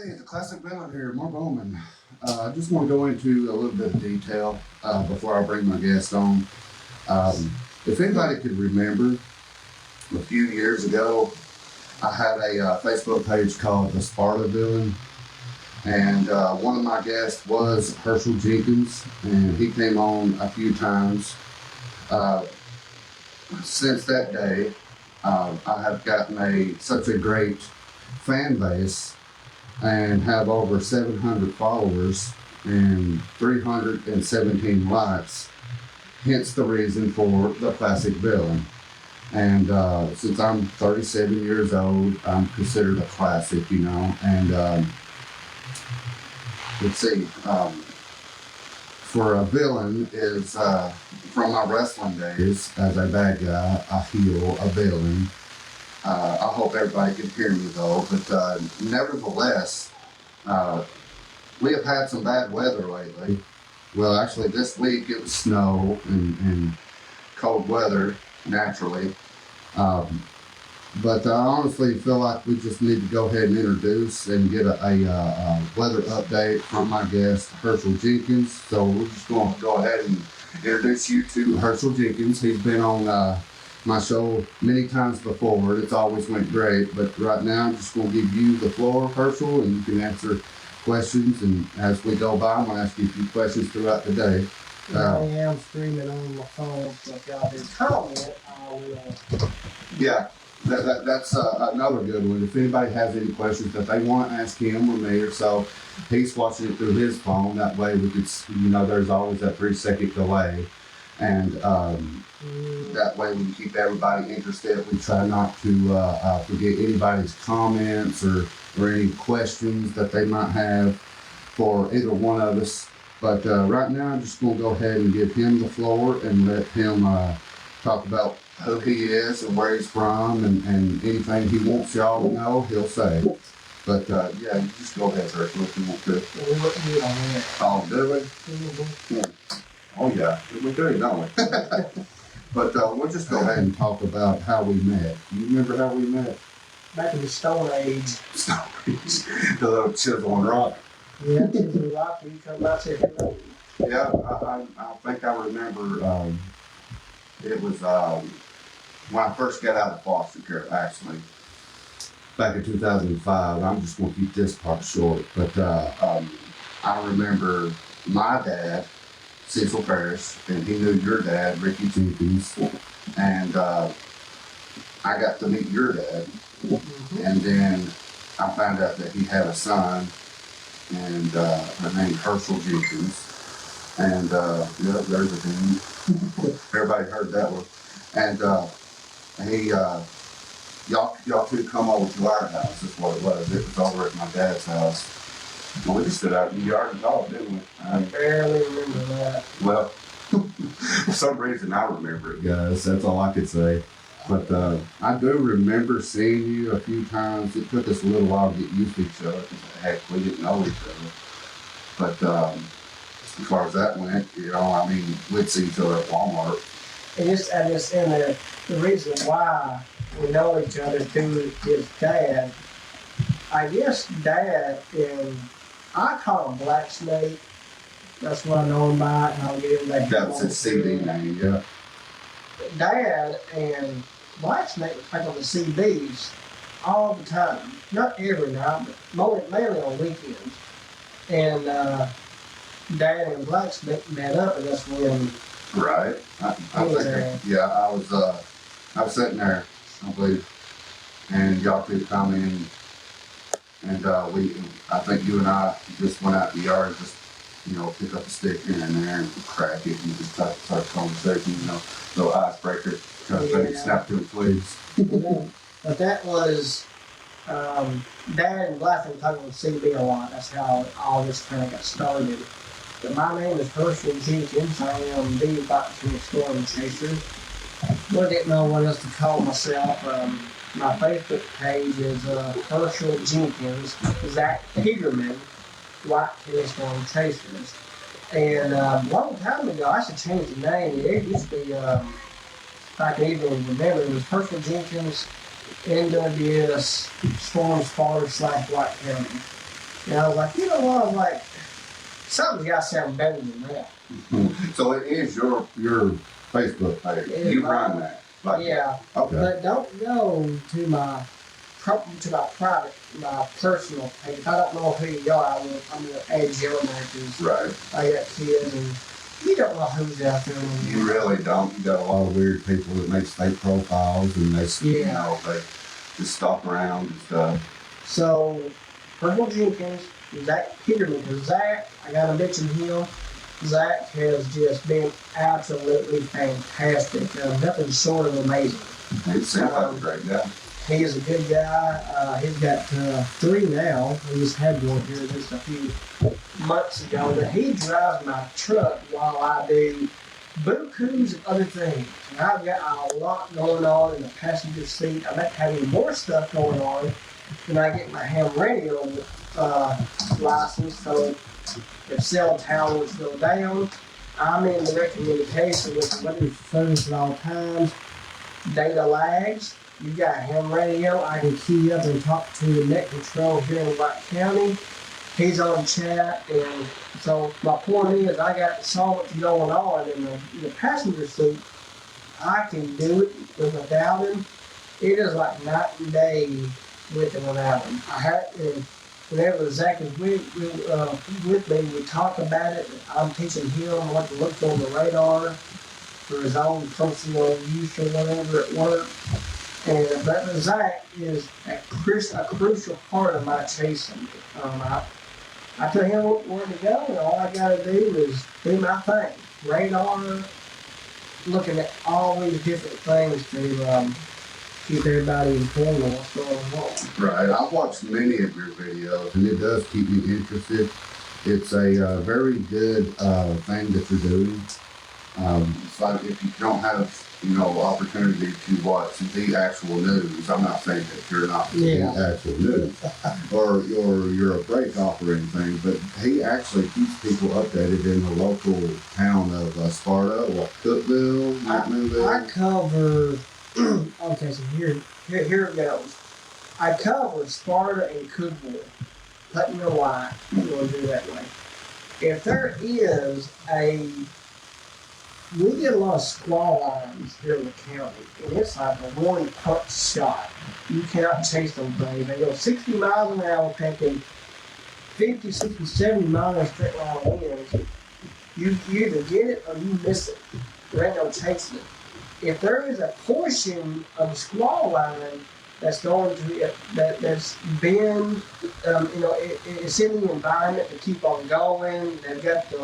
Hey, the classic villain here, Mark Bowman. I just want to go into a little bit of detail before I bring my guest on. If anybody could remember, a few years ago, I had a Facebook page called The Sparta Villain, and one of my guests was Hershel Jenkins, and he came on a few times. Since that day, I have gotten such a great fan base and have over 700 followers and 317 likes. Hence the reason for the classic villain. And since I'm 37 years old, I'm considered a classic, And let's see, for a villain is from my wrestling days as a bad guy, a heel, a villain. I hope everybody can hear me though, but nevertheless, we have had some bad weather lately. Well, actually this week it was snow and cold weather, naturally. But I honestly feel like we just need to go ahead and introduce and get a weather update from my guest, Hershel Jenkins. So we're just going to go ahead and introduce you to Hershel Jenkins. He's been on my show many times before. It's always went great, but right now I'm just going to give you the floor, Hershel, and you can answer questions. And as we go by, I'm going to ask you a few questions throughout the day. I am streaming on my phone, so if y'all do comment, I will. Yeah, that's another good one. If anybody has any questions that they want to ask him or me, or so, he's watching it through his phone. That way we could, there's always that 3-second delay. And that way we can keep everybody interested. We try not to forget anybody's comments or any questions that they might have for either one of us. But right now I'm just going to go ahead and give him the floor and let him talk about who he is and where he's from and anything he wants y'all to know, he'll say. But yeah, you just go ahead, Hershel, if you want to. We look good on that. Oh, do we? Mm-hmm. Yeah. Oh yeah, we do, don't we? But we'll just go ahead and talk about how we met. You remember how we met? Back in the Stone Age. Stone Age. The little chisel and rock. Yeah, chisel and rock. You come out here. Yeah, I think I remember. It was when I first got out of foster care, actually, back in 2005. I'm just going to keep this part short, but I remember my dad, Cecil Ferris, and he knew your dad, Ricky Jenkins, and I got to meet your dad, and then I found out that he had a son, and named Hershel Jenkins, and yeah, there's a name. Everybody heard that one, and y'all two come over to our house. Is what it was. It was over at my dad's house. Well, we just stood out in the yard and talked, didn't we? I barely remember that. Well, for some reason I remember it, guys. That's all I could say. But I do remember seeing you a few times. It took us a little while to get used to each other. Heck, we didn't know each other. But as far as that went, we'd see each other at Walmart. And the reason why we know each other through his dad, I guess Dad and I call him Black Snake. That's what I know him by, and I'll get him back. That's his CD name, yeah. Dad and Black Snake would play on the CDs all the time. Not every night, but mainly on weekends. And Dad and Black Snake met up, and that's when. Right. I was sitting there, I believe, and y'all two come in, and I think you and I just went out in the yard, just pick up a stick here and there and crack it and just start conversation, little icebreaker, kind of thing, snap to it, please. But that was Dad and Black Snake talking on CB a lot. That's how all this kind of got started. But my name is Hershel Jenkins. I am the boxing storm chaser. I didn't know what else to call myself. My Facebook page is Hershel Jenkins, Zach Peterman, White Tail Storm Chasers. And a long time ago, I should change the name. It used to be, if I can even remember, it was Hershel Jenkins, NWS Storm Spotter / White County. And I was like, you know what? I was like, something's got to sound better than that. So it is your Facebook page. You run that. Like, yeah. Okay. But don't go to my private, my personal page. If I don't know who you are, I'm going to add you on there because Right. I got kids and you don't know who's out there. You really don't. You got a lot of weird people that make fake profiles and they, you know, they just stalk around and stuff. So, Hershel Jenkins, Zach Peterman, because Zach, I got to mention him. Zach has just been absolutely fantastic. Nothing short of amazing. It seems like a great guy. He is a good guy. He's got 3 now. He just had one here just a few months ago. But he drives my truck while I do bukus and other things. And I've got a lot going on in the passenger seat. I'm having more stuff going on when I get my ham radio license. So if cell towers go down, I'm in direct communication with the weather service at all times. Data lags. You got a ham radio. I can key up and talk to the net control here in White County. He's on chat, and so my point is, I got so much going on in the passenger seat. I can do it without him. It is like night and day with and without him. And whenever Zach is with me, we talk about it. I'm teaching him what to look for on the radar for his own personal use or whatever at work. But Zach is a crucial part of my chasing. I tell him where to go, and all I got to do is do my thing. Radar, looking at all these different things to keep everybody informed on what's going on. Right. I've watched many of your videos, and it does keep me interested. It's a very good thing that you're doing. It's like if you don't have, opportunity to watch the actual news. I'm not saying that you're not the actual news or you're a breakoff or anything, but he actually keeps people updated in the local town of Sparta or Cookville, Newtonville. I cover. Okay, so here it goes. I cover Sparta and Cookville. Let me know why I'm going to do it that way. If there is we get a lot of squall lines here in the county, and it's like a one punch shot. You cannot chase them things. They go 60 miles an hour, taking 50, 60, 70 miles an hour straight line winds. You either get it or you miss it. There ain't no chasing it. If there is a portion of the squall line that's going to that's been it's in the environment to keep on going. They've got the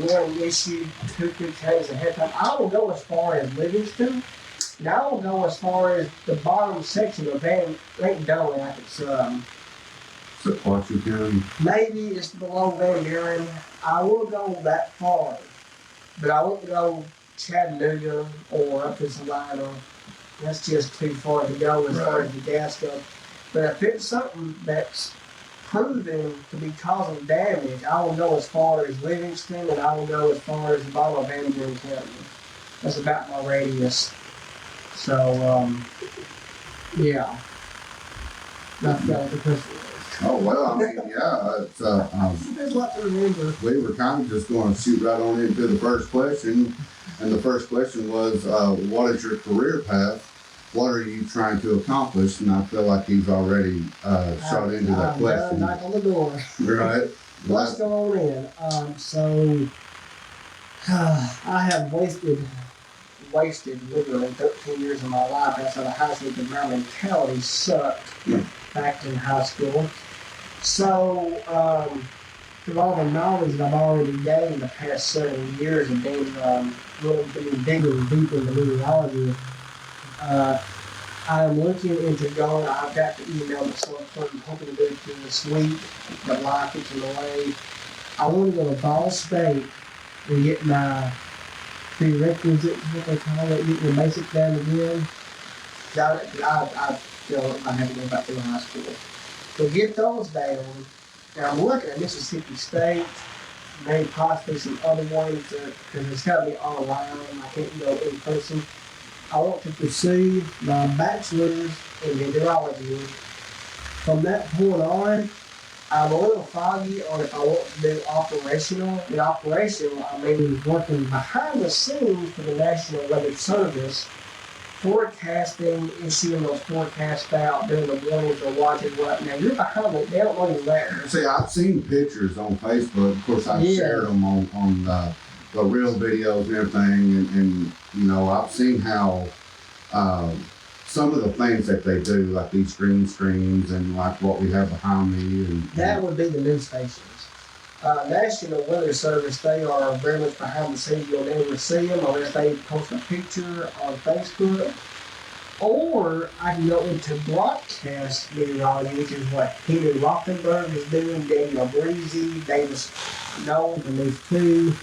warning issue 2-3 days ahead of time. I will go as far as Livingston. And I will go as far as the bottom section of Van Dolen. Like it's Washington County. Maybe it's below Van Buren. I will go that far, but I won't go Chattanooga or up to Salina. That's just too far to go as far as the gas goes. But if it's something that's proven to be causing damage, I will go as far as Livingston, and I will go as far as the bottom of Van Buren County. That's about my radius. So, yeah. That's the question. Oh, well, I mean, yeah, it's, there's a lot to remember. We were kind of just going to shoot right on into the first question. And the first question was, what is your career path? What are you trying to accomplish? And I feel like he's already shot into that question. Knock on the door. Right. What's going in? So, I have wasted literally 13 years of my life outside of high school because my mentality sucked back in high school. So, through all the knowledge that I've already gained the past 7 years of being really digging deep into meteorology, I'm looking into going. I've got the email at some point. I'm hoping to do it this week, but life gets in the way. I want to go to Ball State and get my prerequisites, what they call it, get my basic down again. I feel I have to go back to high school. So get those down. And I'm looking at Mississippi State, maybe possibly some other ones, because it's got to be online. I can't go in person. I want to pursue my bachelor's in meteorology. From that point on, I'm a little foggy on if I want to do operational. In operational, I mean working behind the scenes for the National Weather Service, forecasting, issuing those forecasts out, doing the warnings or watching what. Now you're behind it; they don't know you're there. See, I've seen pictures on Facebook. Of course, I've shared them on the real videos and everything, and you know, I've seen how some of the things that they do, like these green screens and like what we have behind me, and that would be the news stations. National Weather Service, they are very much behind the scenes. You'll never see them unless they post a picture on Facebook. Or I can go into broadcast meteorology, which is what Henry Rothenberg is doing, Daniel Breezy, Davis Knowles, and these two,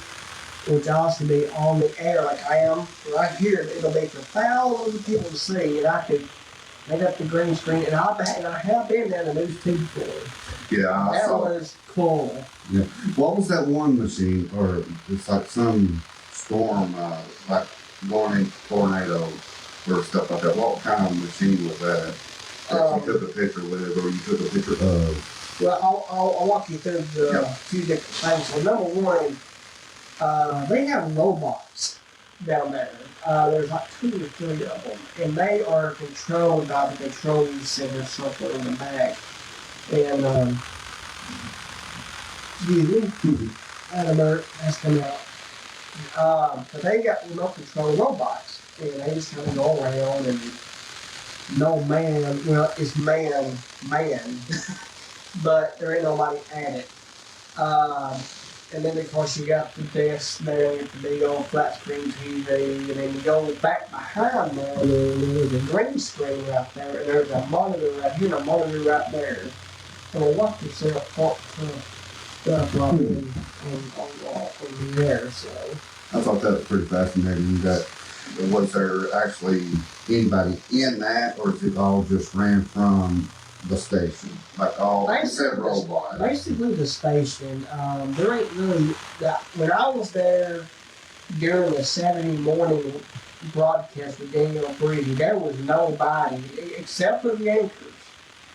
which I also be on the air like I am right here. It'll be for thousands of people to see, and I could make up the green screen, and I have been down the news tube before. yeah, That was cool. Yeah. What was that one machine, or it's like some storm, like going into tornadoes or stuff like that? What kind of machine was that? That you took a picture with, or you took a picture of? Well, I'll walk you through the few different things. So number one, they have robots down there. There's like 2 or 3 of them, and they are controlled by the control center somewhere in the back. And excuse me, that alert has come out. But they got remote control robots, and they just kind of go around, and no man, well, it's man, but there ain't nobody at it. And then, of course, you got the desk there with the big old flat screen TV, and then you go back behind there, and there's a green screen right there, and there's a monitor right here, and a monitor right there. So watch yourself talk to stuff right on the air, so. I thought that was pretty fascinating. That was there actually anybody in that, or is it all just ran from the station? Like all said robots? Basically the station. There ain't really that. When I was there during the Saturday morning broadcast with Daniel Breezy, there was nobody except for the anchors.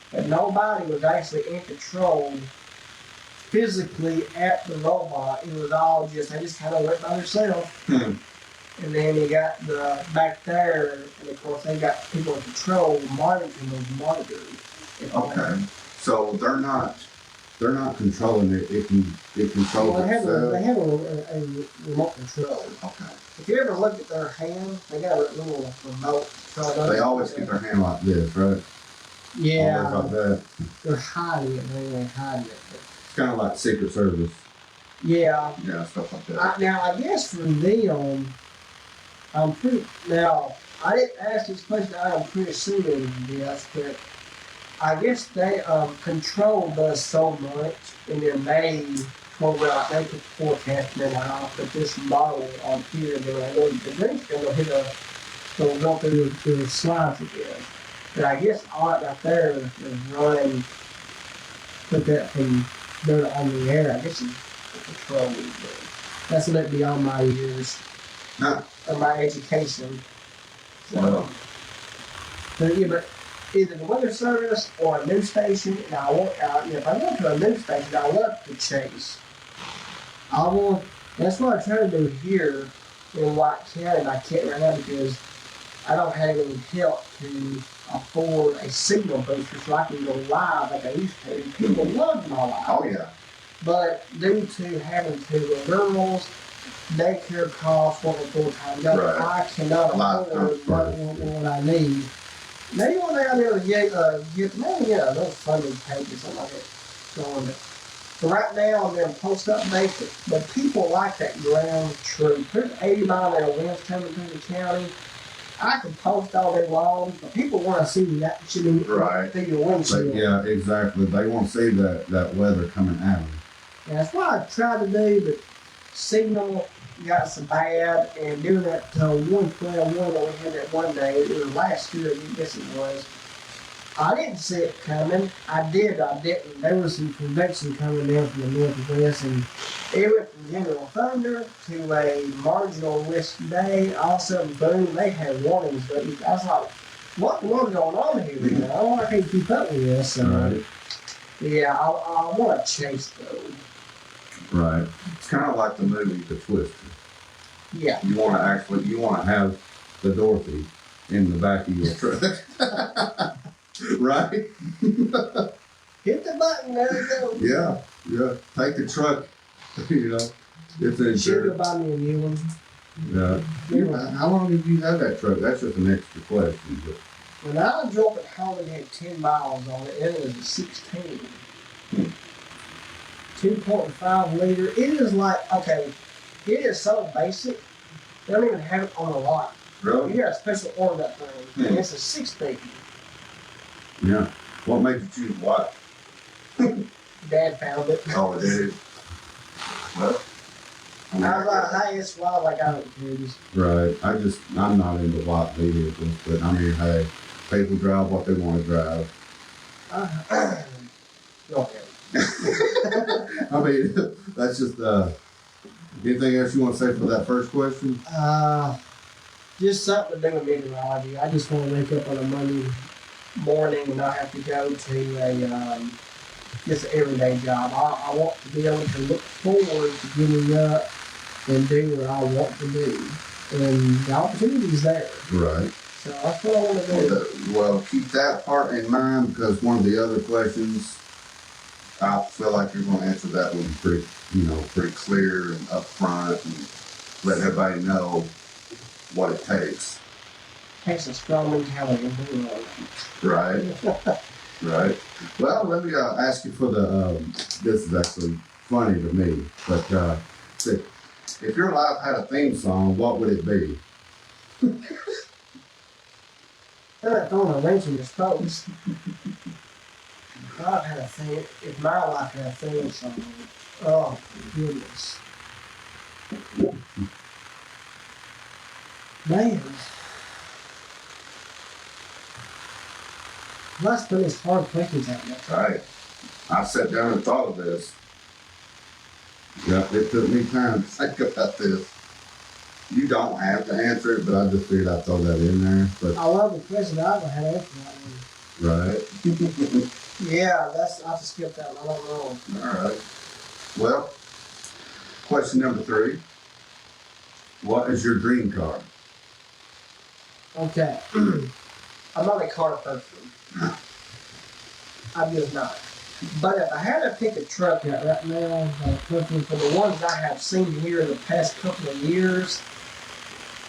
But nobody was actually in control physically at the robot. It was all just, they just kind of went by themselves. And then you got the back there, and of course they got people in control monitoring those monitors. Okay. So they're not controlling it. It controls itself. They have a remote control. Okay. If you ever look at their hand, they got a little remote control. They always keep their hand like this, right? Yeah. Always like that. They're hiding it. They ain't hiding it. It's kind of like Secret Service. Yeah. Yeah, stuff like that. Now, I guess for them, I didn't ask this question. I'm pretty assuming this, but I guess they control us so much, and then they could forecast it out, but this model on here, they're going to they'll go through the slides again. But I guess all that right there is running, put that from there on the air. I guess it's control. That's a bit beyond my years. No. Or my education. So, but either the weather service or a news station, and if I went to a news station, I love to chase. That's what I try to do here in White County, and I can't right now because I don't have any help to afford a signal booster so I can go live like I used to. People love my live. Oh, yeah. But due to having 2 girls, daycare costs for full time, I cannot afford what I need. Maybe one day I'll be able to get those funding pages, something like that going. So right now I'm going to post updates, but people like that ground truth. There's 80-mile-an-hour winds coming through the county. I can post all day long, but people want to see the action through your windshield. Yeah, exactly. They want to see that weather coming at them. Yeah, that's what I tried to do, but signal got so bad, and during that 112 that we had that one day, it was last year, I guess it was, I didn't see it coming. I didn't. There was some convection coming down from the northwest, and it went from general thunder to a marginal risk day. All of a sudden, boom, they had warnings, but I was like, what the world's going on here? You know, I can't keep up with this. Right. Yeah, I want to chase though. Right. It's kind of like the movie The Twister. Yeah. You want to have the Dorothy in the back of your truck. Right? Hit the button, there it goes. Yeah. Take the truck, you know. It's insured. Should go buy me a new one. Yeah. How long did you have that truck? That's just an extra question. But when I drove it home, it had 10 miles on it, and it was a 16. 2.5 liter. It is like, okay, it is so basic. They don't even have it on the lot. Really? You got a special order that thing. And it's a 6-speed. Yeah. What made you choose white? Dad found it. Oh, it did. Well, I was like, hey, it's wild. I got it, kids. Right. I'm not into white vehicles, but I mean, hey, people drive what they want to drive. Go ahead. I mean, that's just, anything else you want to say for that first question? Just something to do with meteorology. I just want to wake up on a Monday morning and not have to go to a just an everyday job. I want to be able to look forward to getting up and do what I want to do. And the opportunity is there. Right. So that's what I want to do. Well, keep that part in mind because one of the other questions, I feel like you're going to answer that one pretty clear and upfront and let everybody know what it takes. Takes a strong mentality. Right. Right. Well, let me ask you for the, this is actually funny to me, but if your life had a theme song, what would it be? They're throwing a wrench in your spokes. If my life had a theme song, oh goodness. Man. Let's put these hard questions out there. Right. I sat down and thought of this. Yeah, it took me time to think about this. You don't have to answer it, but I just figured I'd throw that in there. But I love the question. I don't have to answer that one. Right. Yeah, I just skipped that one. I don't know. All right. Well, question number 3. What is your dream car? Okay. I'm not a car person. I'm just not. But if I had to pick a truck out right now, for the ones I have seen here in the past couple of years,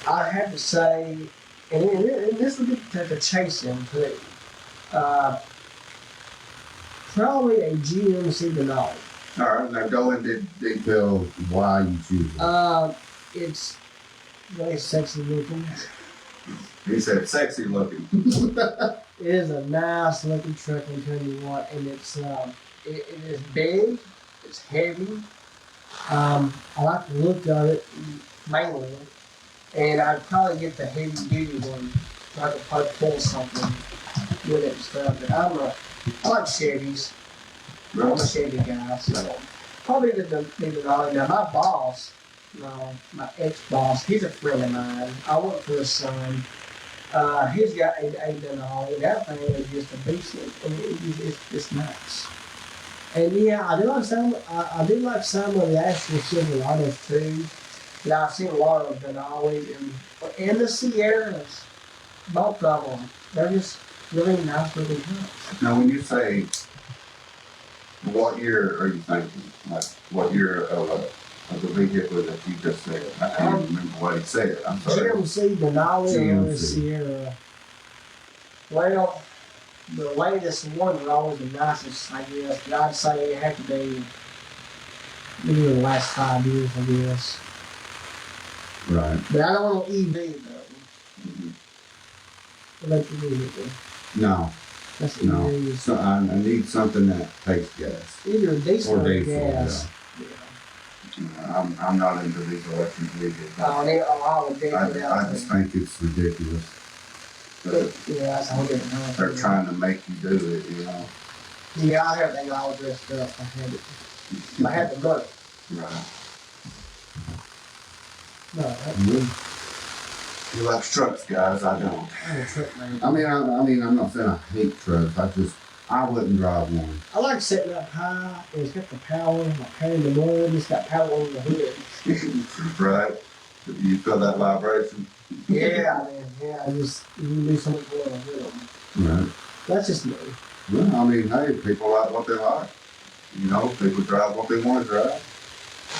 I have to say, and this would be to chase him too. Probably a GMC Denali. All right, now go into detail why you choose it. It's very sexy looking. He said sexy looking. It is a nice looking truck, I'm telling you what, and it's it is big, it's heavy. I like the look of it mainly, and I'd probably get the heavy duty one so I could probably pull something with it and stuff. But I like Chevys. I'm a Chevy guy, so probably the Denali. Now my boss, my ex-boss, he's a friend of mine. I work for his son. He's got a Denali. That thing is just a beast, and it's nice. And yeah, I do like some of the actual Silverados too. And I've seen a lot of Denalis and the Sierras. Both of them. They're just really nice looking trucks. Now, when you say, what year are you thinking? Like, what year of the vehicle that you just said? I can't even remember what he said. I'm sorry. GMC, Denali, or Sierra. Well, the latest ones are always the nicest, I guess. But I'd say it had to be maybe the last 5 years, I guess. Right. But I don't want an EV though. Mm-hmm. Electric vehicle. No. That's No. EV. So I need something that takes gas. Either a diesel or diesel, gas. Yeah. I'm not into these electric vehicles. I would dig it out. I just think it's ridiculous. Yeah, that's how They're trying to make you do it, you know. Yeah, I have things all dressed up. I had the money. Right. No, You like trucks, guys. I don't. I'm a truck man. I mean, I'm not saying I hate trucks. I wouldn't drive one. I like sitting up high, and it's got the power, like carrying the mud, it's got power on the hood. Right? You feel that vibration? Yeah, man, yeah, I just, you can do so much more with them. Right. That's just me. Well, I mean, hey, people like what they like. You know, people drive what they want to drive.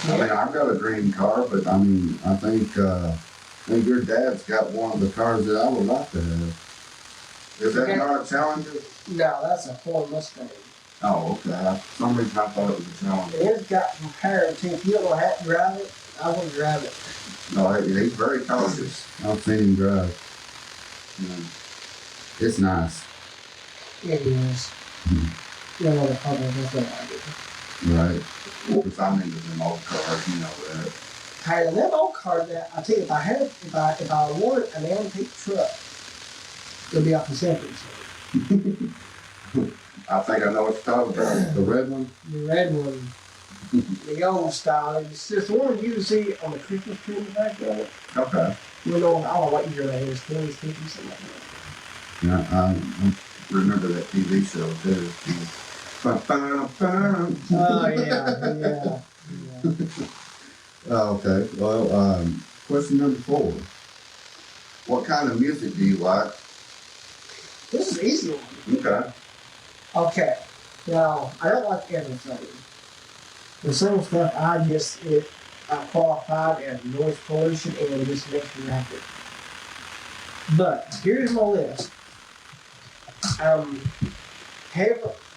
Yeah. I mean, I've got a dream car, but I mean, I think your dad's got one of the cars that I would like to have. Is that not a Challenger? No, that's a Ford Mustang. Oh, okay. For some reason I thought it was a Challenger. It's got compared to, if you don't know how to drive it, I wouldn't drive it. No, he's very cautious. I've seen him drive. It's nice. It is. You know what a car is, that's what I do. Right. Because I'm into them old cars, you know that. Hey, them old cars, I tell you, if I wanted an antique truck, it'd be off the second. I think I know what you're talking about. The red one? The red one. The old style. It's just the one you see on the Christmas tree in the back of it. Okay. You know, I don't know what year that is, 40s, 50s, something like that. Yeah, I remember that TV show too. Oh, yeah. Okay. Well, question number 4. What kind of music do you like? This is an easy one. Okay. Okay. Now, I don't like everything. The some stuff I qualified as noise pollution and it just makes me happy. But here's my list.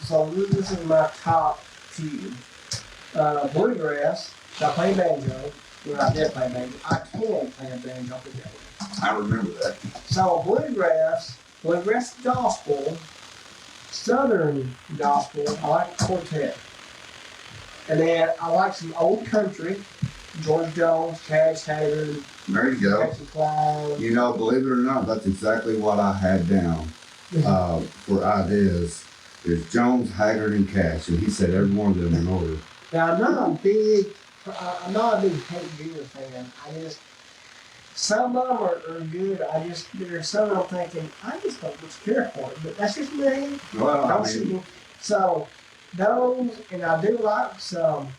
So this is my top few. Bluegrass. I play banjo. Well, I did play banjo. I can play a banjo today. I remember that. So bluegrass gospel, southern gospel, I like quartet. And then I like some old country, George Jones, Cash Haggard, There you go. Patsy Cline. You know, believe it or not, that's exactly what I had down for ideas. Is Jones, Haggard, and Cash, and he said every one of them in order. Now I'm not a big Hank Jr. fan. Some of them are good. There's some I'm thinking, I just don't much care for it, but that's just me. Well, So those, and I do like some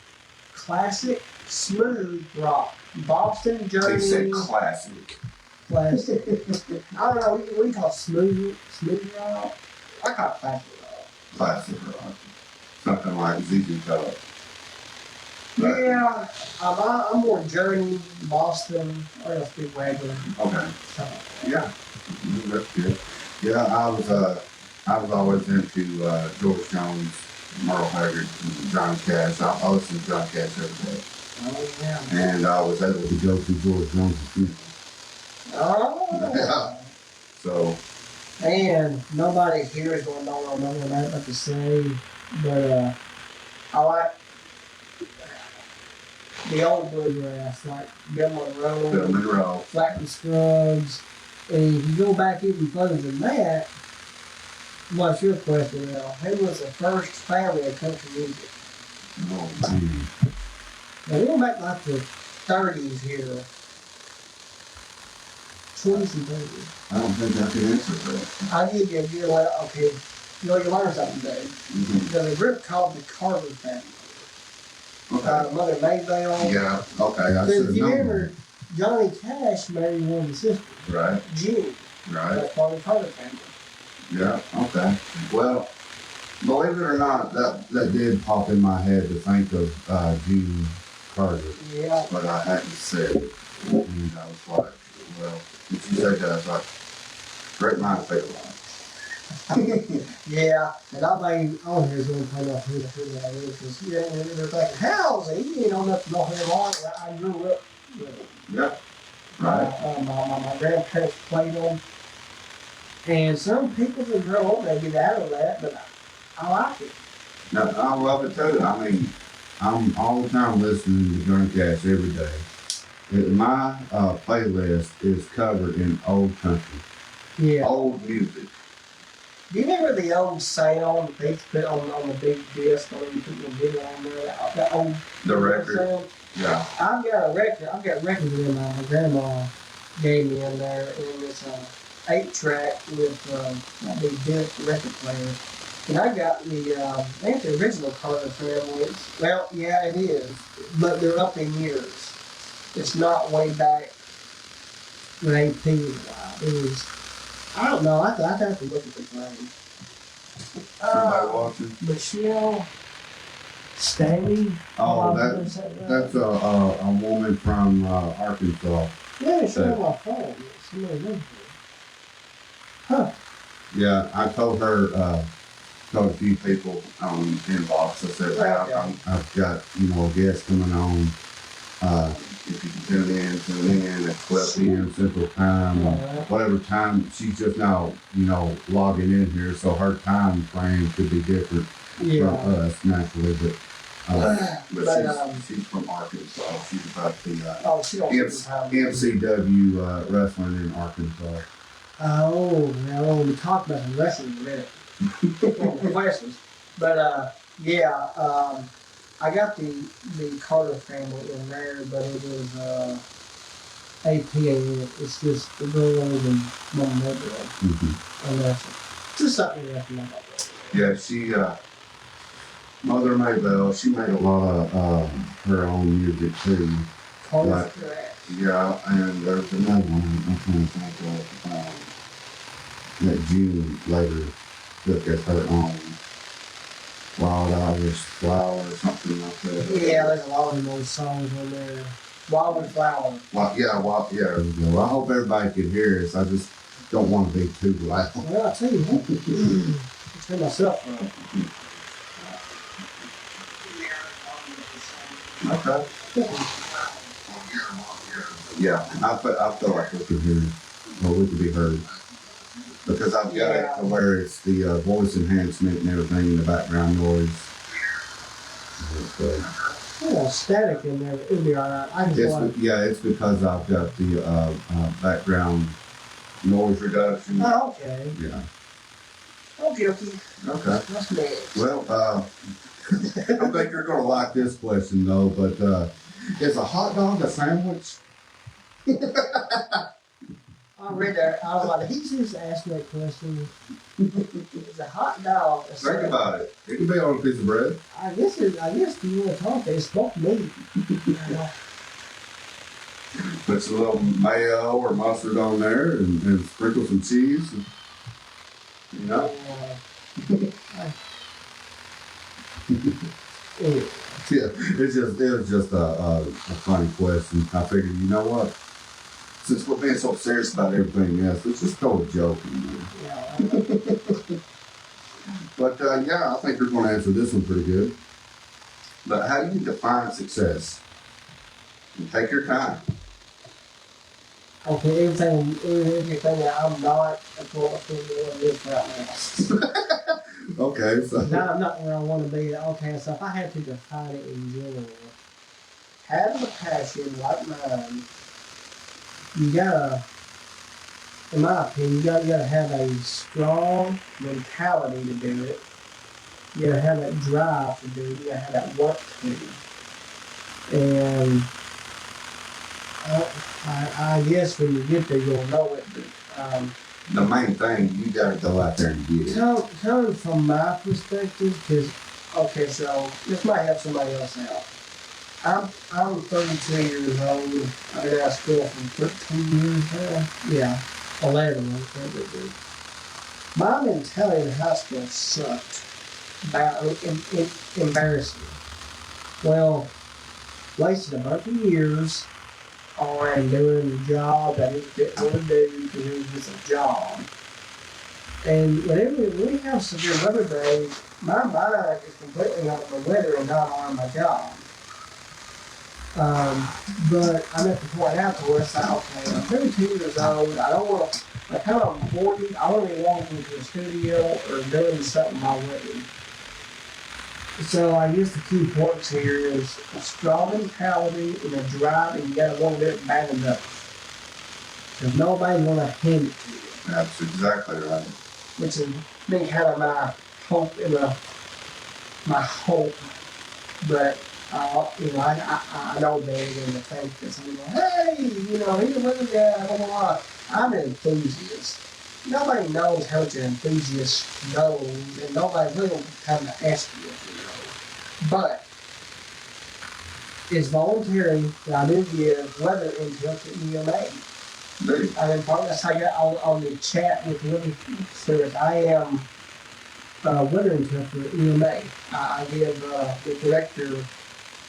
classic smooth rock. Boston, Journey. They said classic. Classic. I don't know, what do you call it? Smooth rock? I call it classic rock. Classic rock. Something like ZZ Top. Yeah, I'm more Journey, Boston, or else Big Wagon. Okay. Yeah, that's good. Yeah, I was always into George Jones, Merle Haggard, and John Cash. I listened to John Cash every day. Oh yeah. And I was able to go to George Jones' funeral. Oh. Yeah. So. And nobody here is going to know what I'm about to say, but I like the old bluegrass, like Bill Monroe, Flack and Scruggs. And if you go back even further than that, what's your question now? Who was the first family of country music? Oh, man. Now we go back like the 30s here. 20s and 30s. I don't think I can answer that. I'll give you a good one. Okay, you learn something today. Mm-hmm. There's a group called the Carter family. Okay. Mother Maybelle. Yeah, okay, I Because should if have you known. remember, Johnny Cash married one of his sisters. Right, Jean. right. That's part of the Carter family. Yeah, okay. Well, believe it or not, that did pop in my head to think of Gene Carter. Yeah. But I hadn't said it. And I was like, well, if you said that, I was like, great mind think alike. Yeah, and I mean, on here's going to find out who that is. Because, they're thinking, how's he? You know, nothing no hair on. I grew up with it. Yeah, right. My grandparents played them. And some people that grow up, they get out of that, but I like it. No, I love it too. I mean, I'm all the time listening to Johnny Cash every day. My playlist is covered in old country. Yeah. Old music. Do you remember the old sound that they put on the big disc, or you put the video on there? That old The record. sound? Yeah. I've got a record. I've got records in my grandma gave me in there, and it's a 8-track with that big disc record player. And I got I think the original Carter family. Well, yeah, it is, but they're up in years. It's not way back when AP was alive. It was, I don't know. I have to look at the name. Somebody watching? Michelle Stanley. Oh, that's a woman from Arkansas. Yeah, it's on my phone. Somebody knows her. Huh. Yeah, I told her, told a few people on inbox. I said, hey, I've got, a guest coming on. If you can tune in at 12 p.m. Central Time, whatever time. She's just now, logging in here, so her time frame could be different from us naturally. But she's from Arkansas. She's about the MCW wrestling in Arkansas. Oh, now we talked about the wrestling in a minute. Questions. But I got the Carter family in there, but it was AP in it. It's just the girls and Mom and Dad. And that's just something you have to know about. Yeah, she Mother Maybell, she made a lot of her own music too. Carter, yeah, and there's another one I'm trying to think of. That June later took as her own. Wild Irish Flower or something like that. Yeah, there's a lot of those songs on there. Wild Flower. Yeah. Well, I hope everybody can hear us. I just don't want to be too loud. Well, I'll tell you what. I'll turn myself on. Okay. Yeah, I feel like we could hear, or we could be heard. Because I've got it to where it's the voice enhancement and everything in the background noise. Static in there. It'll be alright. It's because I've got the background noise reduction. Oh, okay. Yeah. Okay. Okay. That's next. Well, I don't think you're going to like this question though, but is a hot dog a sandwich? I read that. I was like, he just asked that question. It's a hot dog. Think about it. It can be on a piece of bread. I guess you want to talk, it's smoked meat. Put some little mayo or mustard on there and sprinkle some cheese. Yeah, it was just a funny question. I figured, you know what? Since we're being so serious about everything else, let's just go with joking. But I think you're going to answer this one pretty good. But how do you define success? And take your time. Okay, everything that I'm not, that's what I'm doing this right now. Okay, so. Now I'm not where I want to be. Okay, so if I had to define it in general, having a passion like mine, you gotta, in my opinion, you gotta have a strong mentality to do it. You gotta have that drive to do it. You gotta have that work to do it. And I guess when you get there, you'll know it. But, the main thing, you gotta go out there and get it. Coming from my perspective, because, okay, so this might help somebody else out. I'm 32 years old. I've been out of school for 13 years now. Yeah, 11. My mentality in high school sucked. Embarrassing. Well, wasted a bunch of years on doing the job that it didn't want to do because it was just a job. And whenever we have severe weather days, my mind is completely on the weather and not on my job. But I'm at the point now to where it's like, okay, I'm 32 years old. I don't want to, by the time I'm 40, I don't really want to go to the studio or doing something my way. So I guess the key points here is a strong mentality and a drive, and you got to want to do it bad enough. Because nobody's going to hand it to you. That's exactly right. Which has been kind of my hope but I know they're going to think this. Hey, he's a little guy, blah, blah, blah. I'm an enthusiast. nobody knows how much an enthusiast knows, and nobody really will come to ask you if you know. But it's voluntary that I do give weather intel to EMA. And then part that's how I got on the chat with Willie says I am weather intel for EMA. I give the director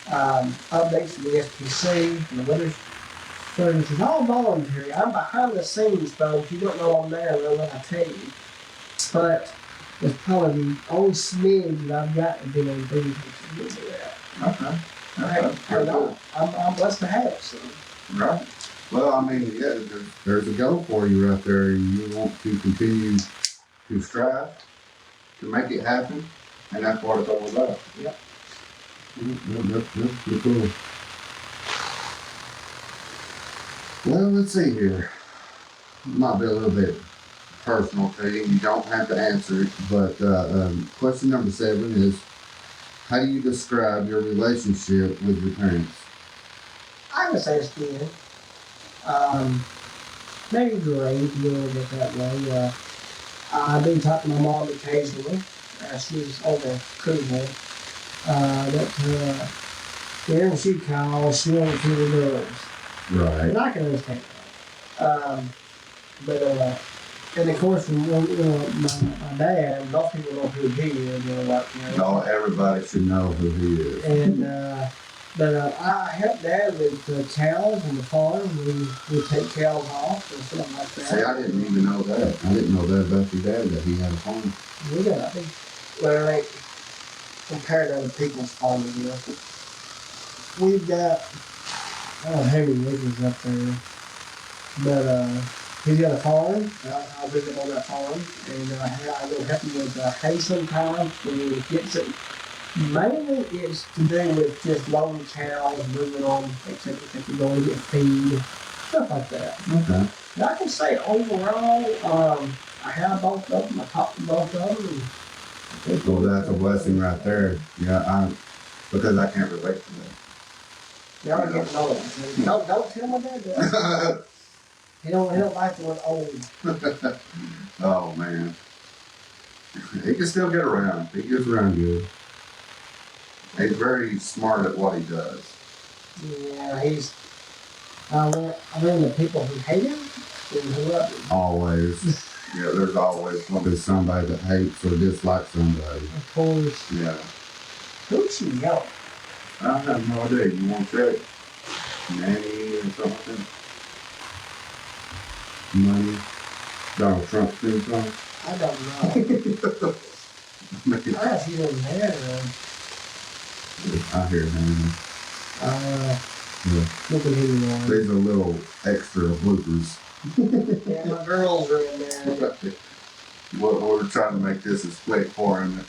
updates from the SPC and the weather service. It's all voluntary. I'm behind the scenes, folks. You don't know I'm there, though, what I tell you. But it's probably the only smidge that I've got to be able to do that. Okay. I'm blessed to have it. So. Right. Well, I mean, yeah, there's a goal for you right there. You want to continue to strive to make it happen, and that's what it's all about. Yep. That's pretty cool. Well, let's see here. Might be a little bit personal to you. You don't have to answer it, but question number 7 is, how do you describe your relationship with your parents? I would say it's good. Maybe great, a little bit that way. I do talk to my mom occasionally. She's on the cruise line. When she calls, she wants to the girls. Right. And I can understand that. And of course, my dad, most people know who he is. No, everybody should know who he is. And, I help Dad with the cows and the farm. We take cows off and stuff like that. See, I didn't even know that. I didn't know that about your dad, that he had a farm. We got, I think, well, like, compared to other people's farming, we've got, I don't know how many acres up there, but he's got a farm. I'll visit on that farm, and I go help him with hay sometimes when he gets it. Mainly it's to do with just loading cows, moving on, except if you're going to get feed, stuff like that. Okay. And I can say overall, I have both of them. I talked to both of them. Well, that's a blessing right there. Yeah, because I can't relate to that. Y'all get to know them. Don't tell my dad that. He don't like the word old. Oh man, he can still get around. He gets around good. He's very smart at what he does. Yeah, I mean the people who hate him and who love him. Always. Yeah, there's always going to be somebody that hates or dislikes somebody. Of course. Yeah. Who's she yelling? I have no idea. You want to check? Nanny or something? Money? Donald Trump's theme song? I don't know. I guess he doesn't have I hear him. Yeah. Look at him. These are little extra bloopers. Yeah, my girls are in there. We're trying to make this as quick for him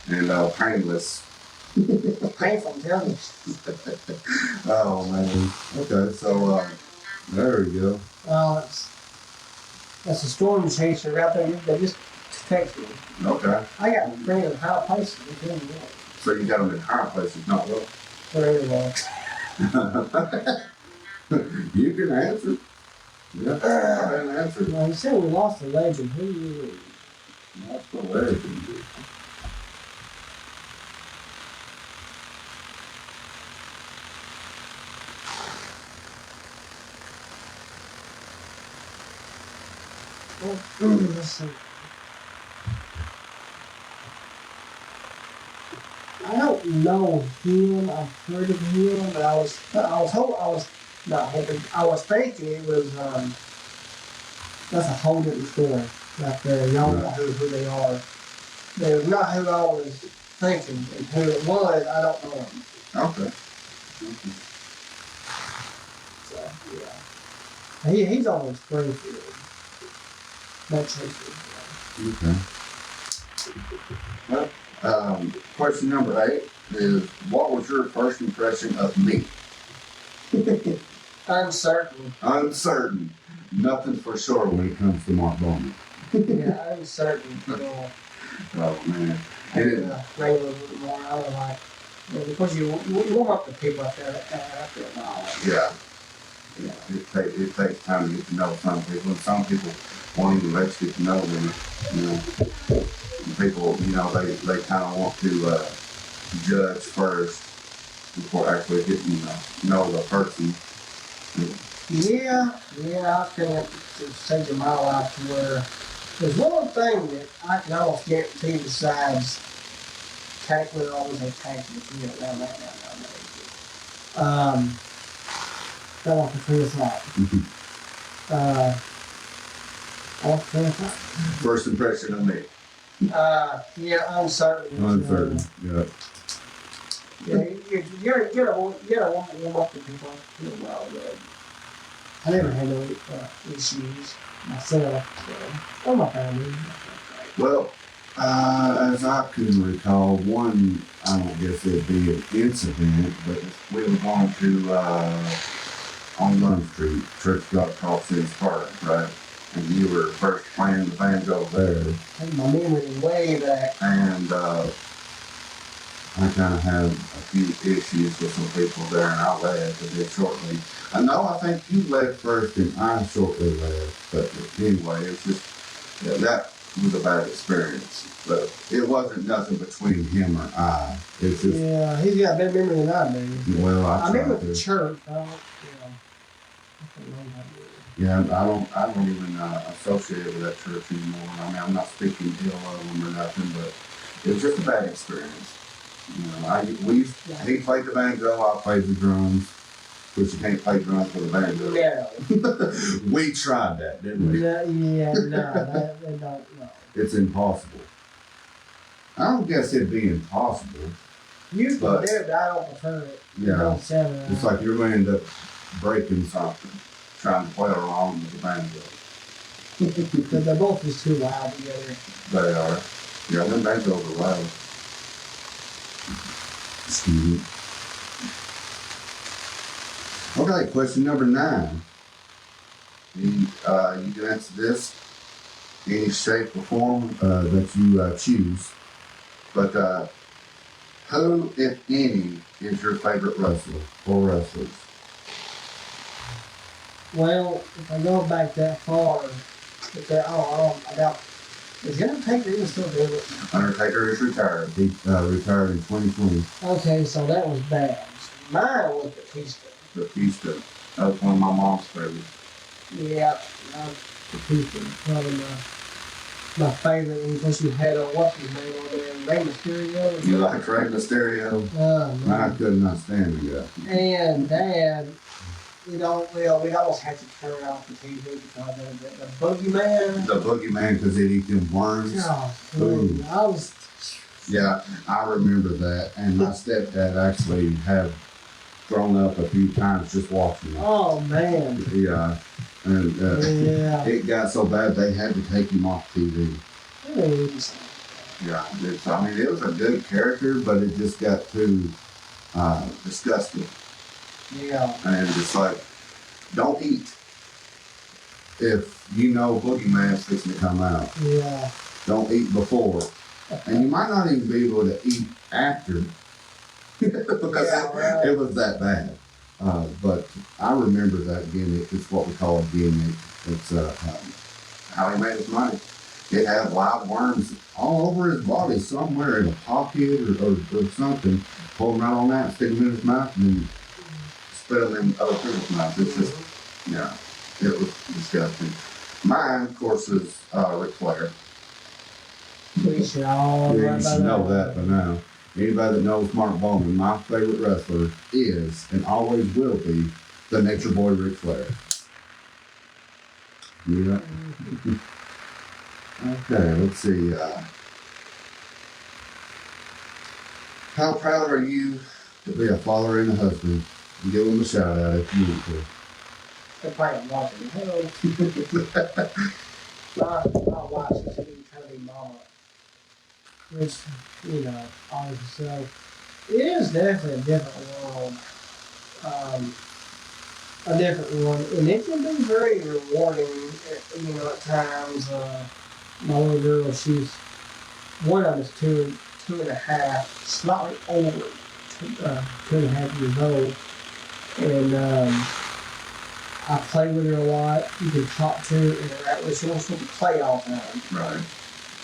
and painless. Painful, tell me. Oh man. Okay, so there we go. That's a storm chaser out there. They just text me. Okay. I got them bringing in high places. So you got them in higher places, not low. Very well. You can answer. Yeah, I can answer. Well, he said we lost a legend. Who you? That's the legend. Let's see. I don't know him. I've heard of him, but I was thinking it was that's a whole different story right there. Y'all know who they are. They're not who I was thinking, and who it was, I don't know him. Okay. So yeah, he's on in Springfield. That's Okay. Well, question number 8 is, what was your first impression of me? Uncertain. Uncertain. Nothing for sure when it comes to Mark Bowman. Yeah, uncertain. Oh man. Maybe a little bit more. I was like, because you warm up the people up there after a while. Yeah. It takes time to get to know some people. And some people wanting to let you get to know them. You know, people, they kind of want to judge first before actually getting to know the person. Yeah, I can't think of my life to where there's one thing that I can almost guarantee besides technically always a technically, around that now. I want to finish that. I want to finish that. First impression of me. Yeah, uncertain. Uncertain, yeah. Yeah, you're a warm up to people in a while, but I never had no issues myself, or my family. Well, as I can recall, one, I don't guess it'd be an incident, but we were going to, on Lund Street, church got across this park, right? And you were first playing the banjo there. I think my memory is way back. And, I kind of had a few issues with some people there, and I left a bit shortly. I think you left first and I shortly left, but anyway, it's just, that was a bad experience. But it wasn't nothing between him or I. It's just, yeah, he's got a better memory than I do. Well, I remember to. The church. Yeah, I don't even associate with that church anymore. I mean, I'm not speaking ill of them or nothing, but it was just a bad experience. He played the banjo, I played the drums, which you can't play drums with a banjo. No. We tried that, didn't we? They don't know. It's impossible. I don't guess it'd be impossible. You can do it, but I don't prefer it. Yeah. It don't sound right. It's like you're going to end up breaking something, trying to play along with the banjo. Because they're both just too loud together. They are. Yeah, them banjos are loud. Excuse me. Okay, question number 9. You can answer this any shape or form that you choose. But who, if any, is your favorite wrestler or wrestlers? Well, if I go back that far, is the Undertaker even still doing it? Undertaker is retired. He retired in 2020. Okay, so that was bad. Mine was Batista. Batista. That was one of my mom's favorites. Yeah, Batista. Probably my favorite. And of course, you had what's his name on there? Rey Mysterio. You like Rey Mysterio? I could not stand the guy. And Dad, we almost had to turn off the TV because of the boogeyman. The boogeyman, because it eat them worms. Oh, Yeah, I remember that. And my stepdad actually had thrown up a few times just watching it. Oh, man. Yeah. And it got so bad they had to take him off TV. Yeah, it was a good character, but it just got too disgusting. Yeah. And it's like, don't eat if you know Boogeyman's fixing to come out. Yeah. Don't eat before. And you might not even be able to eat after. Because it was that bad. But I remember that gimmick. It's what we call a gimmick. It's how he made his money. It had live worms all over his body, somewhere in a pocket or something. Pull him right on that, stick them in his mouth, and then spit them in other people's mouths. It's just, it was disgusting. Mine, of course, is Ric Flair. We should all know that by now. Anybody that knows Mark Bowman, my favorite wrestler is and always will be the Nature Boy Ric Flair. Yeah. Okay, let's see. How proud are you to be a father and a husband? Give them a shout out if you need to. They're probably watching. Hello. My wife says she's trying to be mama. Which, obviously, so it is definitely a different world. A different one. And it can be very rewarding, at times. My little girl, one of them is two and a half, slightly older, 2.5 years old. And I play with her a lot. You can talk to her, interact with her. She wants to play all the time. Right.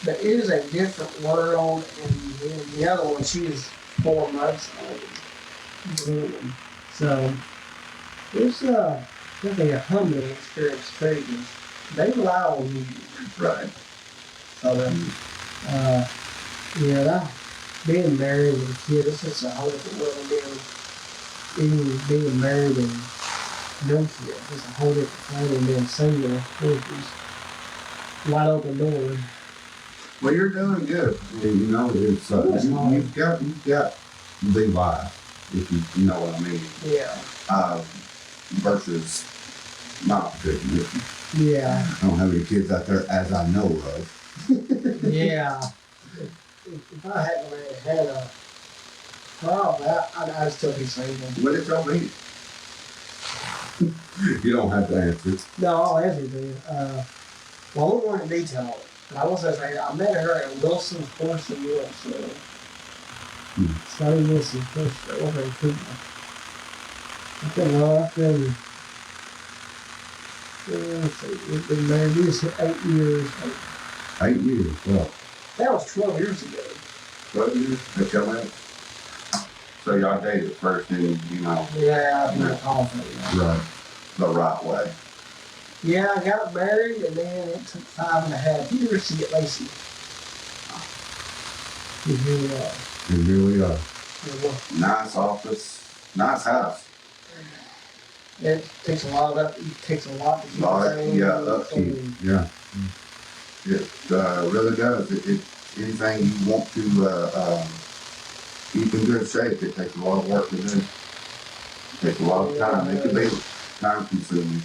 But it is a different world, and then the other one, she's 4 months old. So it's definitely a humbling experience too, 'cause they rely on you. Right. So yeah, that being married with a kid, it's just a whole different world than being married and no kid. It's a whole different thing than being single. It's just wide open door. Well, you're doing good. You know, it's you've got the life, if you know what I mean. Yeah. Versus not good. Yeah. I don't have any kids out there as I know of. Yeah. If I hadn't really had a problem, I'd still be single. What did y'all meet? You don't have to answer. No, I'll answer you. Well, I won't go into detail on it, but I will say I met her at Wilson's Horse and Wheel Show. Scotty Wilson's Horse Show over in Cooper. I've been married these 8 years. 8 years, well. That was 12 years ago. 12 years that y'all met? So y'all dated first and, you know. Yeah, I've been confident. Right. The right way. Yeah, I got married, and then it took 5.5 years to get Lacey. And here we are. And here we are. Yeah. Nice office, nice house. It takes a lot to keep upkeep. Yeah. It really does. It anything you want to keep in good shape, it takes a lot of work to do. It takes a lot of time. It can be time consuming.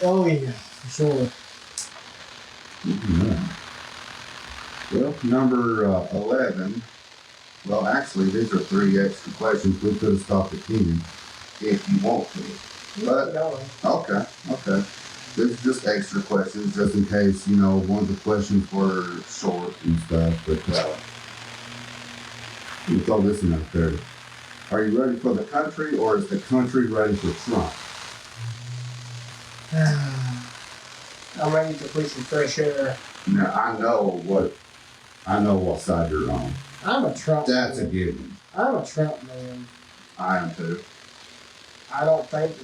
Oh yeah, for sure. Yeah. Well, number 11. Well, actually, these are 3 extra questions. We could have stopped at 10 if you want to. But okay. This is just extra questions, just in case, you know, one of the questions were short and stuff. But we'll throw this in out there. Are you ready for the country, or is the country ready for Trump? I'm ready to breathe some fresh air. Now I know what side you're on. I'm a Trump That's man. a given. I'm a Trump man. I am too. I don't think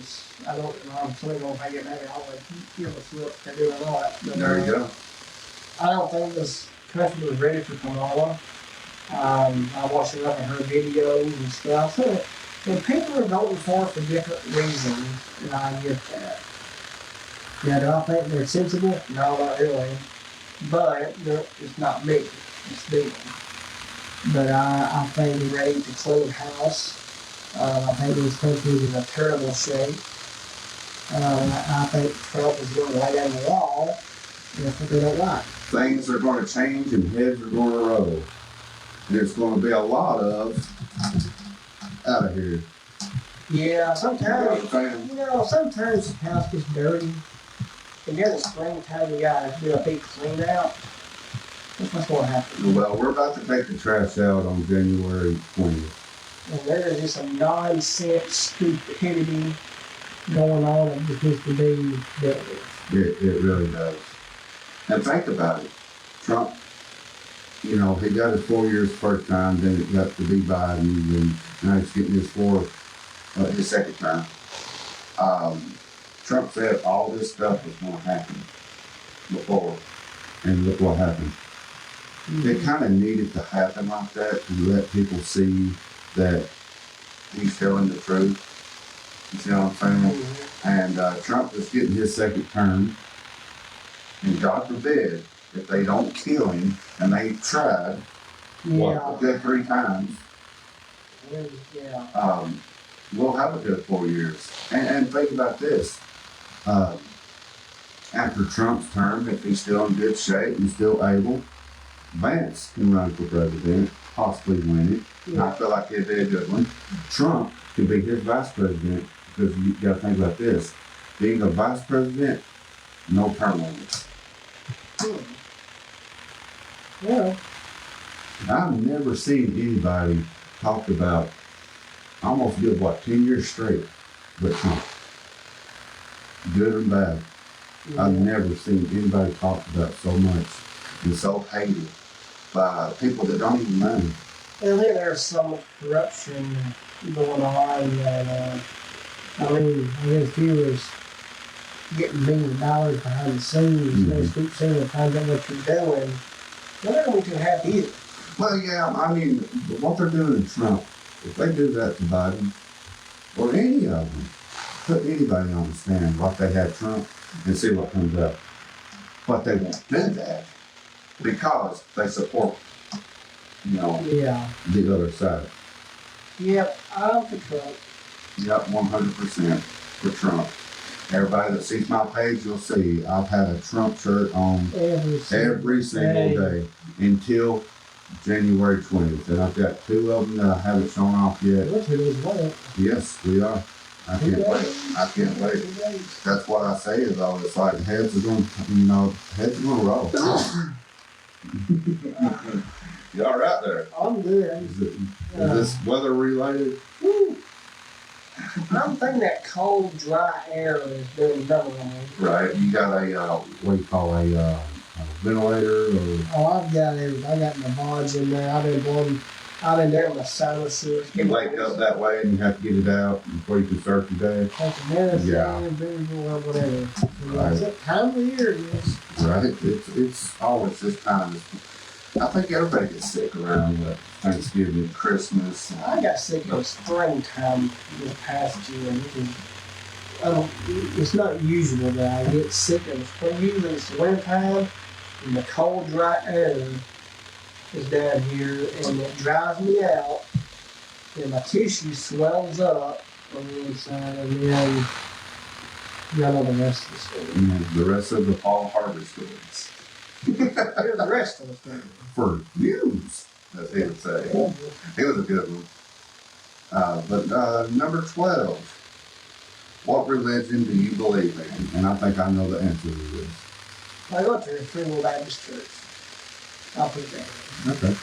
I'm still going to make it maybe I'll let you give us what they're doing all that. But, There you go. I don't think this country was ready for Kamala. I watched enough of her videos and stuff. So, and people are voting for different reasons, and I get that. Now, do I think they're sensible? No, not really. But it's not me. It's them. But I think we're ready to clean house. I think this country is in a terrible shape. I think Trump is going to lay down the law, and that's what they don't like. Things are going to change and heads are going to roll. There's going to be a lot of out of here. Yeah, sometimes the house gets dirty. And during the springtime, you gotta do a big clean out. That's what's going to happen. Well, we're about to take the trash out on January 20th. And there's just some nonsense stupidity going on that just needs to be dealt with. It really does. And think about it. Trump, you know, he got his 4 years first time, then it got to be Biden, and now he's getting his second term. Trump said all this stuff was going to happen before, and look what happened. Mm-hmm. It kind of needed to happen like that to let people see that he's telling the truth. You see what I'm saying? Mm-hmm. And Trump is getting his second term, and God forbid if they don't kill him, and they tried, a good 3 times. Yeah. We'll have a good 4 years. And think about this. After Trump's term, if he's still in good shape and still able, Vance can run for president, possibly win it. Yeah. I feel like he'd be a good one. Trump can be his vice president, because you got to think about this. Being a vice president, no term limits. Yeah. I've never seen anybody talk about almost good, 10 years straight, but Trump. good and bad. I've never seen anybody talked about so much and so hated by people that don't even know. And then there's so much corruption going on that, I mean, I guess if you was getting millions of dollars behind the scenes, they keep saying to find out what you're doing, they're not going to be too happy either. Well, yeah, I mean, what they're doing in Trump, if they do that to Biden, or any of them, put anybody on the stand like they had Trump and see what comes up. But they won't do that because they support, the other side. Yep, I'm for Trump. Yep, 100% for Trump. Everybody that sees my page, you'll see I've had a Trump shirt on every single day until January 20th. And I've got 2 of them that I haven't shown off yet. Yes, we are. I can't wait. I can't wait. That's what I say is all it's like heads are going to roll. You all right there? I'm good. Is this weather related? I'm thinking that cold, dry air is doing better on me. Right. You got a, what do you call a ventilator? Or? Oh, I've got everything. I got my buds in there. I've been doing my sinuses. You wake up that way and you have to get it out before you can start your day. Take a medicine, or whatever. Right. Is it time of year? Yes. Right. It's always this time. I think everybody gets sick around Thanksgiving, Christmas. I got sick in the springtime this past year. It's not usual that I get sick in the spring. Usually it's the winter time and the cold, dry air is down here and it dries me out and my tissue swells up on the inside and then y'all know the rest of the story. The rest of the fall harvest goods. Here's the rest of the story. For views, as he would say. It was a good one. But number 12. What religion do you believe in? And I think I know the answer to this. I go to a Free Will Baptist Church. I'll put that in. Okay.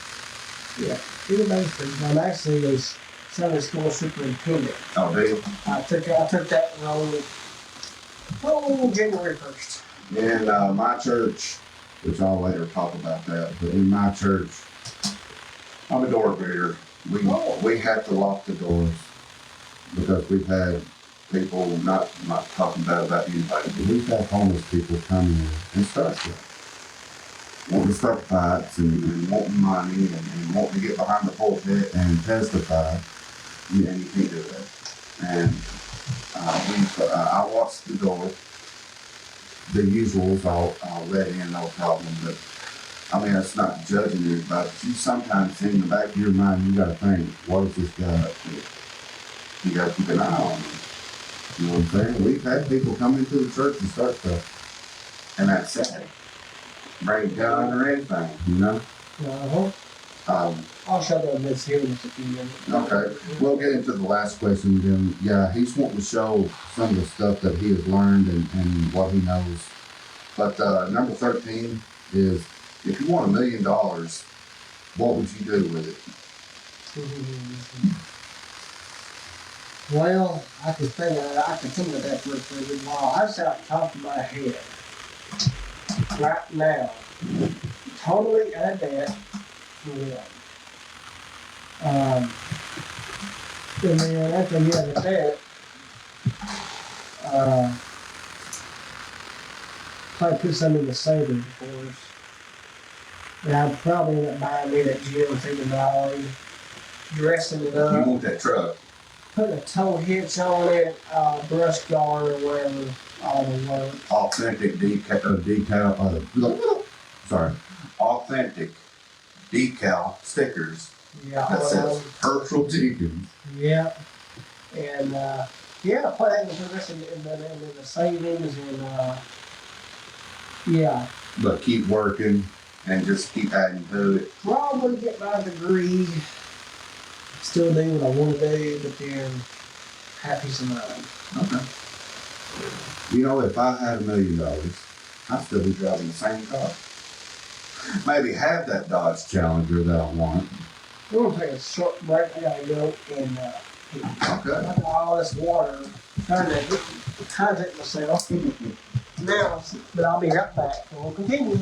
Yeah, Free Will Baptist Church. I'm actually a Sunday school superintendent. Oh, do you? I took that role January 1st. In my church, which I'll later talk about that, but in my church, I'm a door greeter. We have to lock the doors because we've had people, not talking bad about anybody, but we've had homeless people come in and start wanting to start fights and wanting money and wanting to get behind the pulpit and testify. And you can't do that. And I watch the door. The usuals I'll let in, no problem, but I mean, it's not judging everybody, but you sometimes in the back of your mind, you got to think, what is this guy up to? You got to keep an eye on him. You know what I'm saying? We've had people come into the church and start stuff, and that's sad. Break down or anything, you know? I'll show them this here in just a few minutes. Okay, we'll get into the last question then. Yeah, he's wanting to show some of the stuff that he has learned and what he knows. But number 13 is, if you won $1 million, what would you do with it? Well, I can think of that for a good while. I just out the top of my head right now, totally out of debt for one. And then after you have a debt, probably put some in the savings for us. And I'd probably end up buying me that gym $50, dressing it up. You want that truck? Putting a tow hitch on it, brush guard or whatever, all the work. Authentic authentic decal stickers. Yeah, that says Hershel Jenkins. Yeah, and put that into this in the savings and yeah. But keep working and just keep adding to it. Probably get my degree. Still do what I want to do, but then have peace of mind. Okay. You know, if I had $1 million, I'd still be driving the same car. Maybe have that Dodge Challenger that I want. We're going to take a short break. I got to go and okay. I got all this water trying to contact myself now, but I'll be right back. So we'll continue.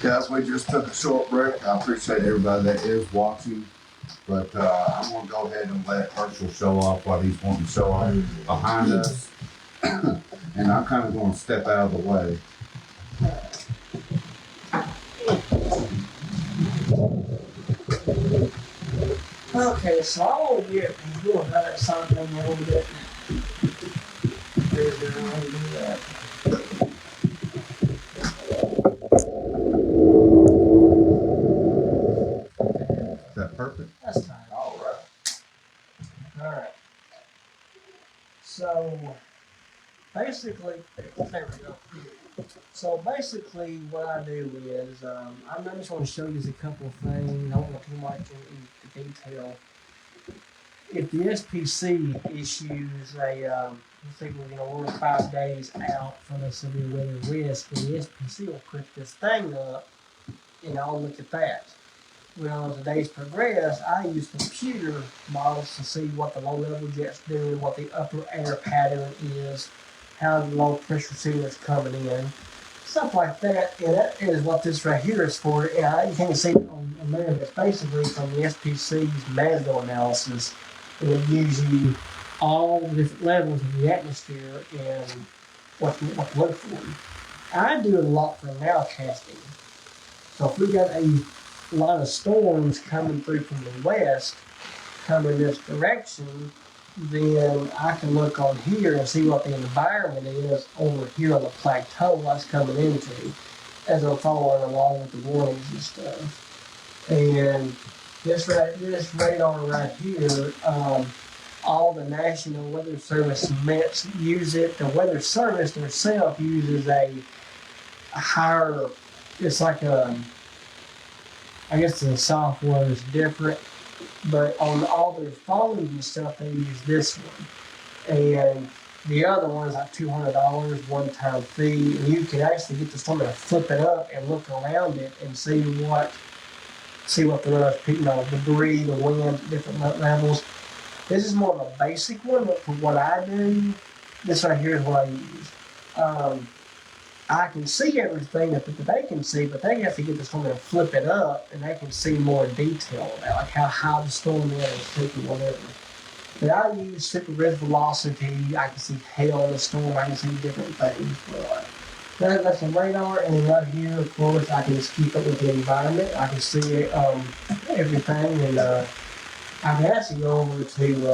Guys, we just took a short break. I appreciate everybody that is watching, but I'm going to go ahead and let Hershel show off what he's wanting to show off behind us. And I'm kind of going to step out of the way. Okay, so I want to get people how that sound thing a little bit. There's a way to do that. Is that perfect? That's fine. All right. Alright. So, basically, there we go. So basically what I do is, I just want to show you a couple of things. I don't want too much in detail. If the SPC issues a, let's say we're 5 days out from a severe weather risk, and the SPC will put this thing up, and I'll look at that. Well, as the days progress, I use computer models to see what the low level jet's doing, what the upper air pattern is, how the low pressure ceiling is coming in, stuff like that. And that is what this right here is for. And you can see it on there. It's basically from the SPC's MASDO analysis. And it gives you all the different levels of the atmosphere and what to look for. I do a lot for nowcasting. So if we got a lot of storms coming through from the west, coming this direction, then I can look on here and see what the environment is over here on the plateau that's coming into as I'm following along with the warnings and stuff. And this radar right here, all the National Weather Service METs use it. The Weather Service themselves uses a higher, it's like I guess the software is different, but on all their phones and stuff, they use this one. And the other one is like $200 one-time fee. And you can actually get the storm to flip it up and look around it and see what the debris, the wind, different levels. This is more of a basic one, but for what I do, this right here is what I use. I can see everything that they can see, but they have to get the storm and flip it up, and they can see more detail about like how high the storm is, or whatever. But I use super red velocity. I can see hail in the storm. I can see different things. That's a radar, and then right here, of course, I can just keep up with the environment. I can see everything, and I can actually go over to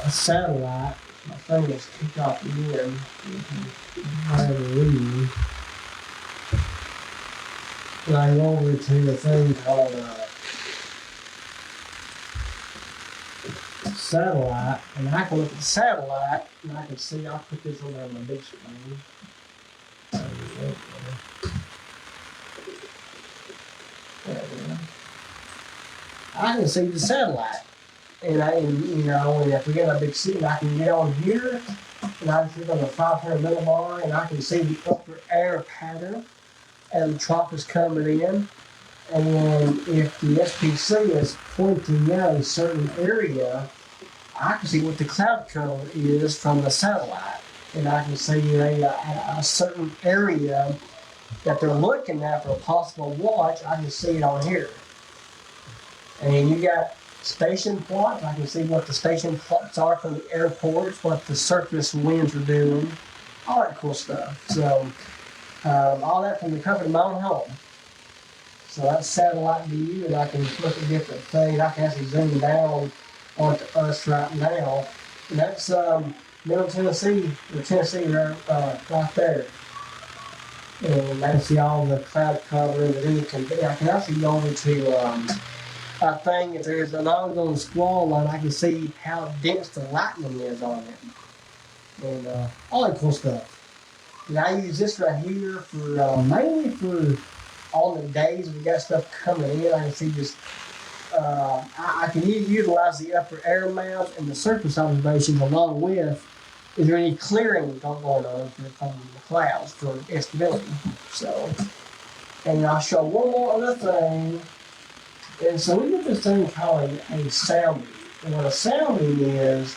a satellite. My phone is kicked off again. I have a read. And I go over to a thing called satellite, and I can look at the satellite, and I can see, I'll put this on my big screen. There we go. I can see the satellite. And and if we get a big city, I can get on here, and I can see on the 500 millibar, and I can see the upper air pattern, and the trough is coming in, And if the SPC is pointing out a certain area, I can see what the cloud cover is from the satellite. And I can see a certain area that they're looking at for a possible watch. I can see it on here. And you got station plots. I can see what the station plots are from the airports, what the surface winds are doing, all that cool stuff. So all that from the comfort of my own home. So that's satellite view, and I can look at different things. I can actually zoom down onto us right now. And that's Middle Tennessee, or Tennessee right there. And I can see all the cloud cover and the I can actually go over to I think if there's an ongoing squall line, I can see how dense the lightning is on it. And all that cool stuff. And I use this right here for mainly for on the days we got stuff coming in. I can see just I can utilize the upper air mounts and the surface observations along with is there any clearing going on from the clouds for instability. So, and I'll show one more other thing. And so we get this thing called a sounding. And what a sounding is,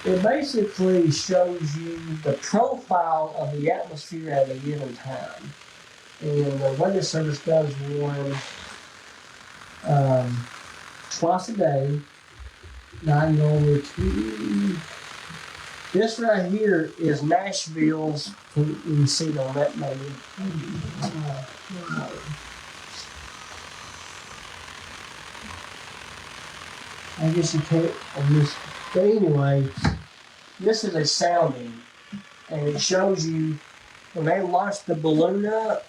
it basically shows you the profile of the atmosphere at a given time. And the Weather Service does one twice a day. Now I can go over to this right here is Nashville's. You can see it on that maybe. I guess you can't on this. But anyway, this is a sounding, and it shows you when they launch the balloon up,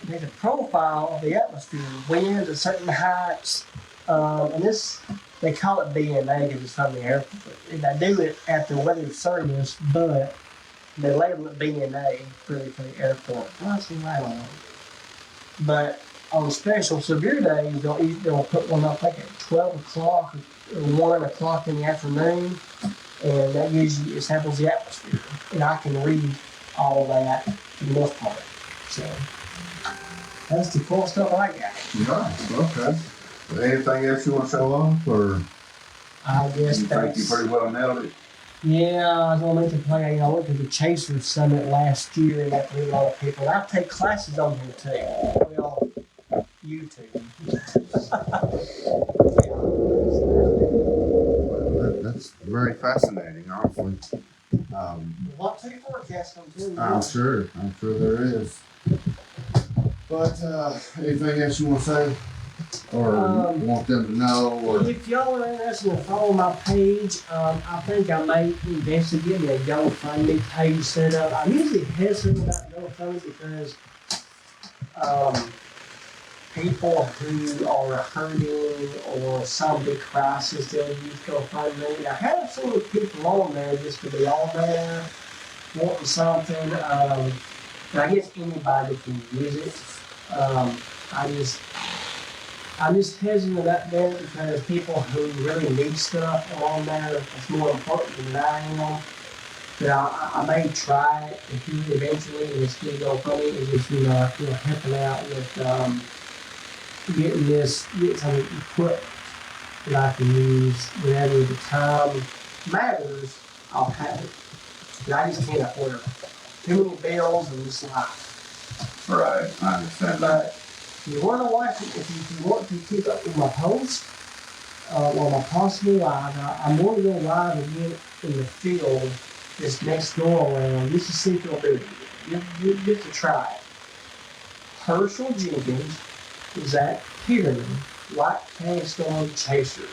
there's a profile of the atmosphere, winds at certain heights, and this they call it BNA because it's from the airport. They do it at the Weather Service, but they label it BNA for the airport. Well, that's right on. But on special severe days, they'll put one up like at 12 o'clock or 1 o'clock in the afternoon, and that gives you, it samples the atmosphere. And I can read all that for the most part. So that's the cool stuff I got. Nice, okay. Anything else you want to show off, or I guess you think you pretty well nailed it? Yeah, I was going to play. I went to the Chasers Summit last year and got to meet a lot of people. And I take classes on here too. Well, YouTube. That's very fascinating, honestly. What to forecast them too? I'm sure there is. But anything else you want to say, or want them to know, or if y'all are interested in following my page, I think I may eventually get me a GoFundMe page set up. I'm usually hesitant about GoFundMe because people who are hurting or some big crisis, they'll use GoFundMe. I have seen people on there just to be on there wanting something. And I guess anybody can use it. I'm just hesitant about that because people who really need stuff are on there. It's more important than I am. But I may try it eventually, and it's going to go funny. It's just helping out with getting some equipment that I can use whenever the time matters. I'll have it. But I just can't afford it. Too many bills and this life. right? I understand that. But you want to watch it if you want to keep up with my posts or my possible live. I'm going to go live again in the field this next go around just to see if you'll do it. You get to try it. Hershel Jenkins is at Peterman, White Candy Storm Chasers.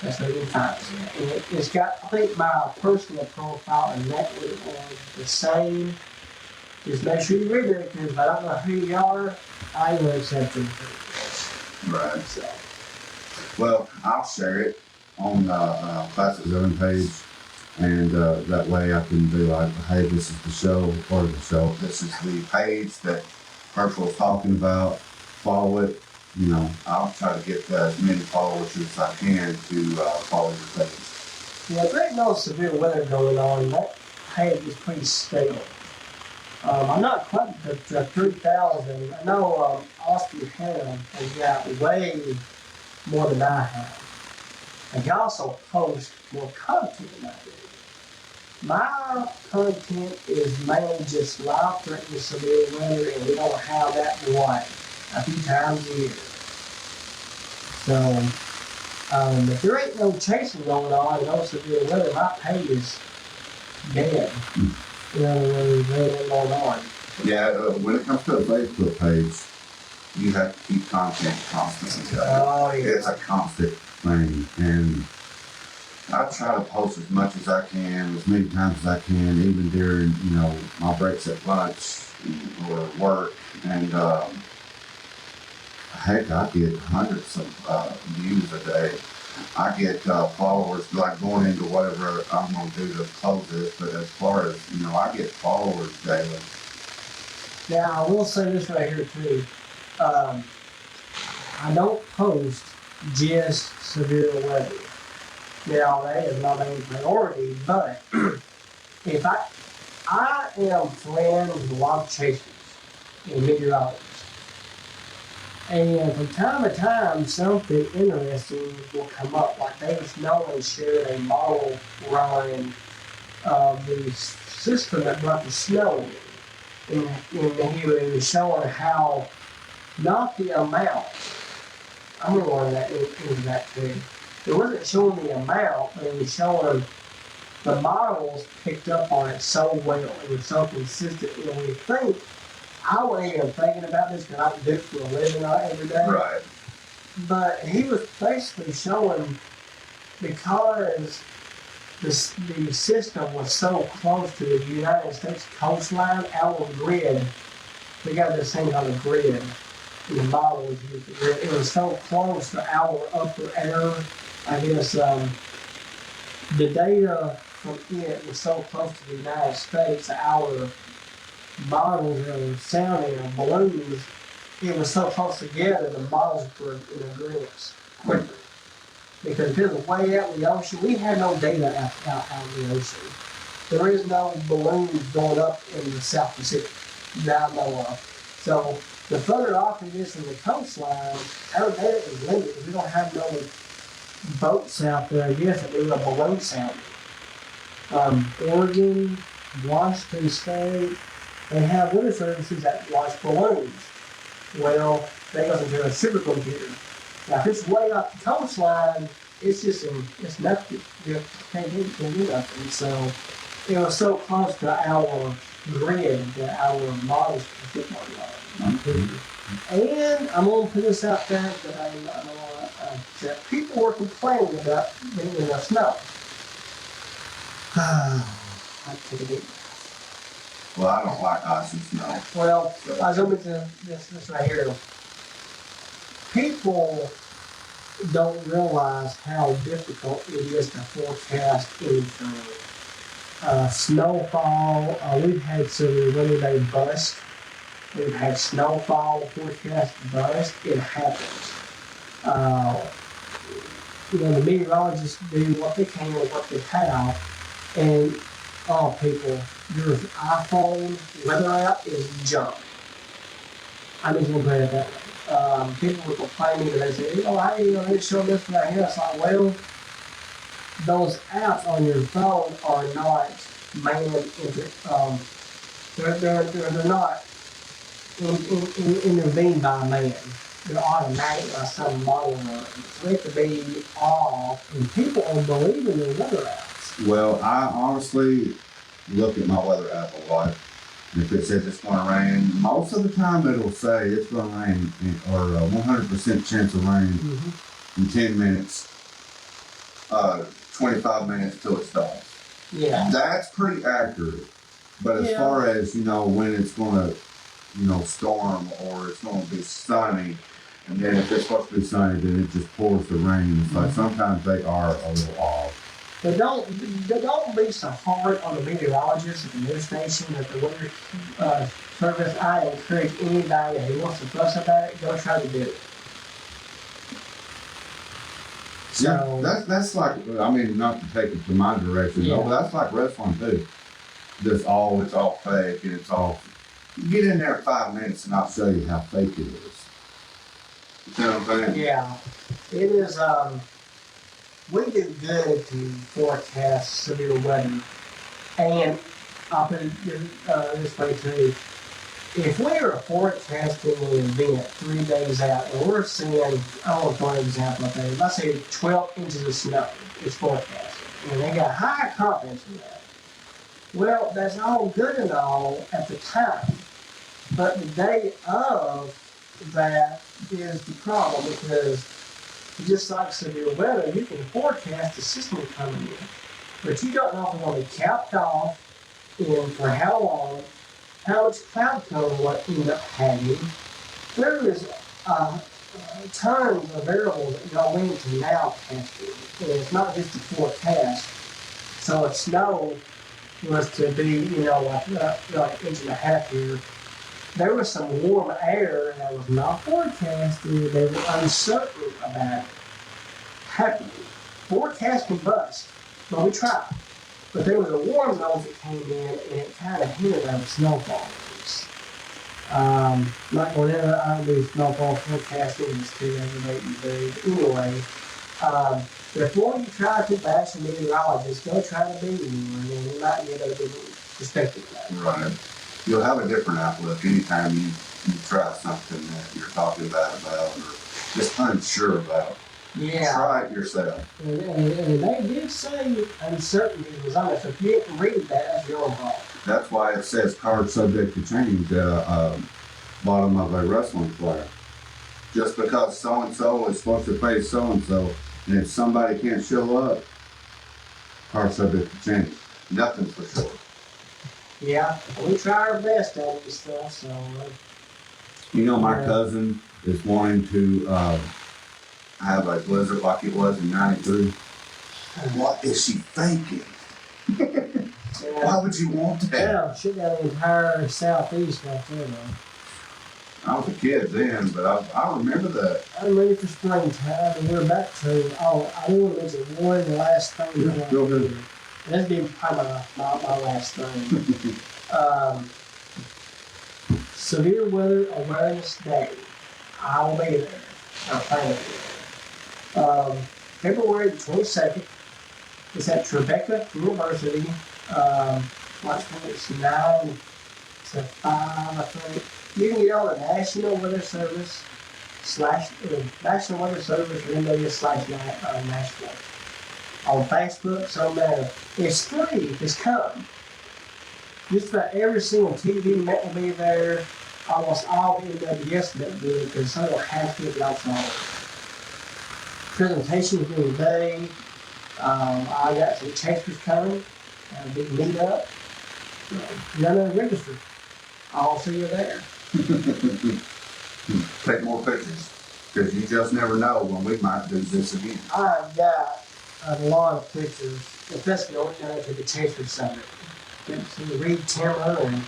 That's what you can find. And it's got, I think, my personal profile and that was the same. Just make sure you read it because if I don't know who you are, I will accept them. Right. So. Well, I'll share it on the Classic Zone page, and that way I can be like, hey, this is the show, part of the show. This is the page that Hershel's talking about. Follow it. I'll try to get as many followers as I can to follow your page. Yeah, there ain't no severe weather going on. That page is pretty stable. I'm not quite to 3,000. I know Oscar Ham has got way more than I have. And he also posts more content than I do. My content is mainly just life-threatening severe weather, and we don't have that delay a few times a year. So, if there ain't no chasing going on and no severe weather, my page is dead. You know, there ain't going on. Yeah, when it comes to a Facebook page, you have to keep content constantly. Oh, yeah. It's a constant thing, and I try to post as much as I can, as many times as I can, even during, my breaks at lunch or work. And heck, I get hundreds of views a day. I get followers, like going into whatever I'm going to do to close this, but as far as, I get followers daily. Now, I will say this right here, too. I don't post just severe weather. Now, that is my main priority, but if I am friends with a lot of chasers and meteorologists, and from time to time, something interesting will come up. Like they was knowing shared a model run of the system that brought the snow in. And he was showing how, not the amount, I'm going to go into that too. It wasn't showing the amount, but it was showing the models picked up on it so well. It was so consistent. And we think, I wasn't even thinking about this because I do it for a living every day. Right. But he was basically showing, because the system was so close to the United States coastline, our grid, we got this thing on the grid, and the model was used the grid. It was so close to our upper air. I guess the data from it was so close to the United States, our models are sounding and balloons, it was so close together, the models were in agreement quicker. Because if it was way out in the ocean, we had no data out in the ocean. There is no balloons going up in the South Pacific that I know of. So the further off it is from the coastline, our data is limited because we don't have no boats out there, I guess, that do a balloon sounding. Oregon, Washington State, they have weather services that watch balloons. Well, they go into a supercomputer. Now, if it's way up the coastline, it's just it's nothing. You can't do nothing. So it was so close to our grid that our models could fit on. And I'm going to put this out there that people were complaining about being in the snow. I take a deep breath. Well, I don't like ice and snow. Well, I was going to this right here. People don't realize how difficult it is to forecast anything. Snowfall, we've had severe weather day bust. We've had snowfall forecast bust. It happens. The meteorologists do what they can with what they have. And, people, your iPhone weather app is junk. I'm just going to put it that way. People were complaining and they say, they show this right here. It's like, well, those apps on your phone are not they're not intervened by man. They're automatic by some model run. So they have to be off, and people are believing in weather apps. Well, I honestly look at my weather app a lot. And if it says it's going to rain, most of the time it'll say it's going to rain, or 100% chance of rain in 10 minutes, 25 minutes till it's done. Yeah. That's pretty accurate. But as far as, when it's going to, storm or it's going to be sunny, and then if it's supposed to be sunny, then it just pours the rain. It's like sometimes they are a little off. But don't be so hard on the meteorologists at the news station, at the weather service. I encourage anybody who wants to fuss about it, go try to do it. So that's like, not to take it to my direction, but that's like wrestling too. It's all fake and it's all Get in there 5 minutes and I'll show you how fake it is. You know what I'm saying? Yeah. It is, we do good to forecast severe weather. And I'll put it this way too. If we are forecasting an event 3 days out and we're seeing, I want to throw an example up there, let's say 12 inches of snow is forecasted, and they got high confidence in that. Well, that's all good and all at the time, but the day of that is the problem, because just like severe weather, you can forecast the system coming in, but you don't know if it's going to be capped off and for how long, how much cloud cover will end up having. There is tons of variables that go into now testing, and it's not just a forecast. So if snow was to be, like an inch and a half here, there was some warm air that was not forecasted. They were uncertain about it happening. Forecast can bust, but we tried. But there was a warm nose that came in, and it kind of hinted at snowfall. Not going to, I don't do snowfall forecasting, it's too aggravating to do. Anyway, before you try to bash a meteorologist, go try to be one, and you might get a different perspective of that. Right. You'll have a different outlook anytime you try something that you're talking about or just unsure about. Yeah. Try it yourself. And they did say uncertainty was on it, so if you didn't read that, that's your fault. That's why it says card subject to change bottom of a wrestling player. Just because so-and-so is supposed to face so-and-so, and if somebody can't show up, card subject to change. Nothing for sure. Yeah, we try our best at this stuff, so... My cousin is wanting to have a blizzard like it was in '93. What is she thinking? Why would you want that? Yeah, she got the entire southeast right there, though. I was a kid then, but I remember that. I'm ready for springtime, and we're back to, I want to mention one last thing. Yeah, go ahead. That's been probably my last thing. Severe Weather Awareness Day. I will be there. I'll plan to be there. February 22nd. It's at Tribeca University. It's 9 to 5, I think. You can get on the National Weather Service National Weather Service /National. On Facebook, so matter. It's free. It's come. Just about every single TV net will be there. Almost all the NWS net will be there because some will have to get outside. Presentations during the day. I got some chapters coming. A big meetup. You're going to register. I'll see you there. Take more pictures, because you just never know when we might do this again. I've got a lot of pictures, especially going to the Chaser Summit. Get to Reed Timber and a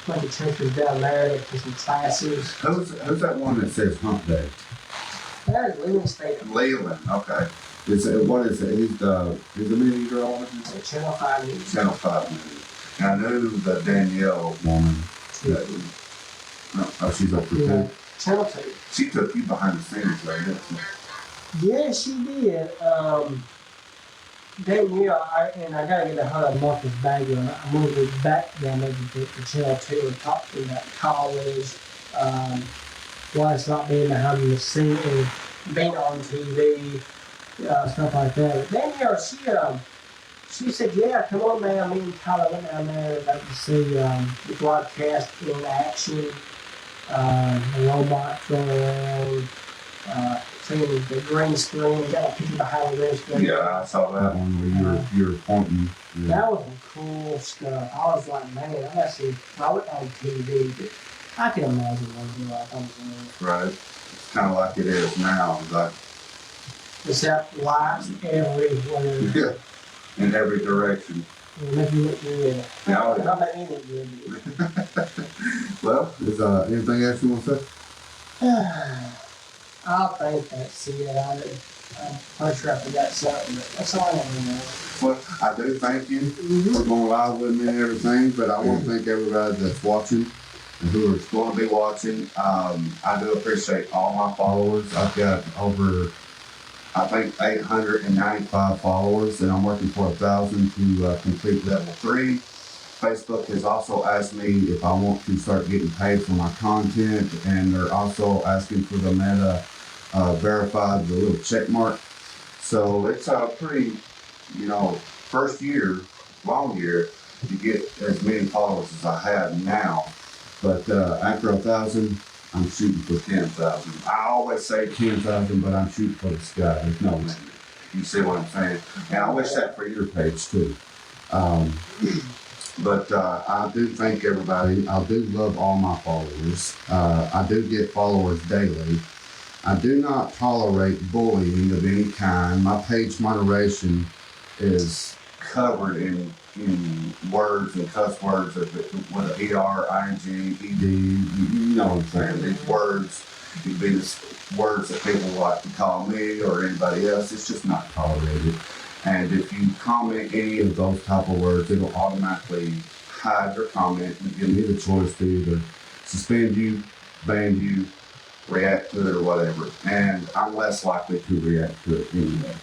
bunch of churches down there to some classes. Who's that one that says Hump Day? That is Leland State. Leland, okay. What is it? He's the media girl? It's a Channel 5 news. Channel 5 news. And I knew the Danielle woman. She's up for two. Channel 2. She took you behind the scenes right there. Yeah, she did. Danielle, I gotta get a hold of Marcus Bagger. I'm gonna go back down maybe to Channel 2 and talk to about college, why it's not being behind the scene and being on TV, stuff like that. But Danielle, she said, yeah, come on man, me and Tyler went down there to see the broadcast in action, the robots going around, seeing the green screen, got a picture behind the green screen. Yeah, I saw that one where you were pointing. Yeah. That was some cool stuff. I was like, man, I gotta see, I went on TV, but I can imagine what it'd be like on the right. It's kind of like it is now. Like, except lights everywhere. Yeah. In every direction. It'll make you look good. Yeah, How about any good? Well, is anything else you want to say? I think that's it. I'm pretty sure I forgot something, but that's all I want to know. Well, I do thank you for going live with me and everything, but I want to thank everybody that's watching. and who are going to be watching. I do appreciate all my followers. I've got over, I think, 895 followers, and I'm working for 1,000 to complete level 3. Facebook has also asked me if I want to start getting paid for my content, and they're also asking for the Meta verified, the little check mark. So it's a pretty, first year, long year, to get as many followers as I have now. But after 1,000, I'm shooting for 10,000. I always say 10,000, but I'm shooting for the sky. There's no limit. You see what I'm saying? And I wish that for your page too. But I do thank everybody. I do love all my followers. I do get followers daily. I do not tolerate bullying of any kind. My page moderation is covered in words and cuss words with an ER, ING, ED. You know what I'm saying? These words, could be the words that people like to call me or anybody else. It's just not tolerated. And if you comment any of those type of words, it'll automatically hide your comment and give me the choice to either suspend you, ban you, react to it, or whatever. And I'm less likely to react to it anyway.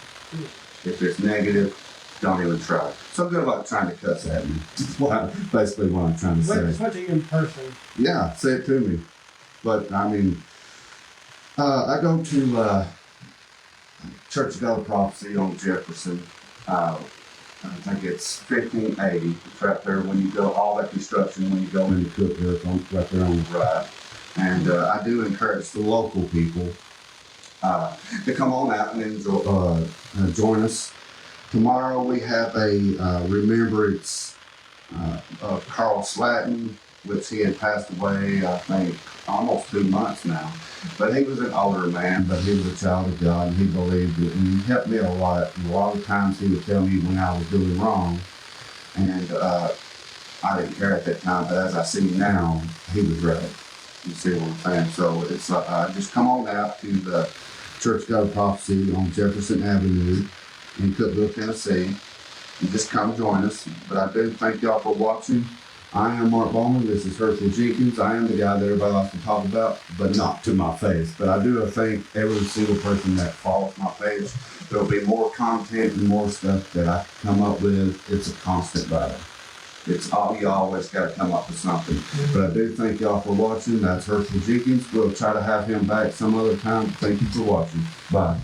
If it's negative, don't even try. So good luck trying to cuss at me. That's basically what I'm trying to say. What to you in person? Yeah, say it to me. But I mean, I go to Church of God Prophecy on Jefferson. I think it's 1580. It's right there when you go, all that construction, when you go into Cookville, right there on the right. And I do encourage the local people to come on out and enjoy, join us. Tomorrow we have a remembrance of Carl Slatton, which he had passed away, I think, almost 2 months now. But he was an older man, but he was a child of God, and he believed it. And he helped me a lot. And a lot of times he would tell me when I was doing wrong. And I didn't care at that time, but as I see now, he was right. You see what I'm saying? So it's just come on out to the Church of God Prophecy on Jefferson Avenue in Cookville, Tennessee, and just come join us. But I do thank y'all for watching. I am Mark Bowman. This is Hershel Jenkins. I am the guy that everybody likes to talk about, but not to my face. But I do thank every single person that follows my page. There'll be more content and more stuff that I come up with. It's a constant battle. It's all, you always got to come up with something. But I do thank y'all for watching. That's Hershel Jenkins. We'll try to have him back some other time. Thank you for watching. Bye.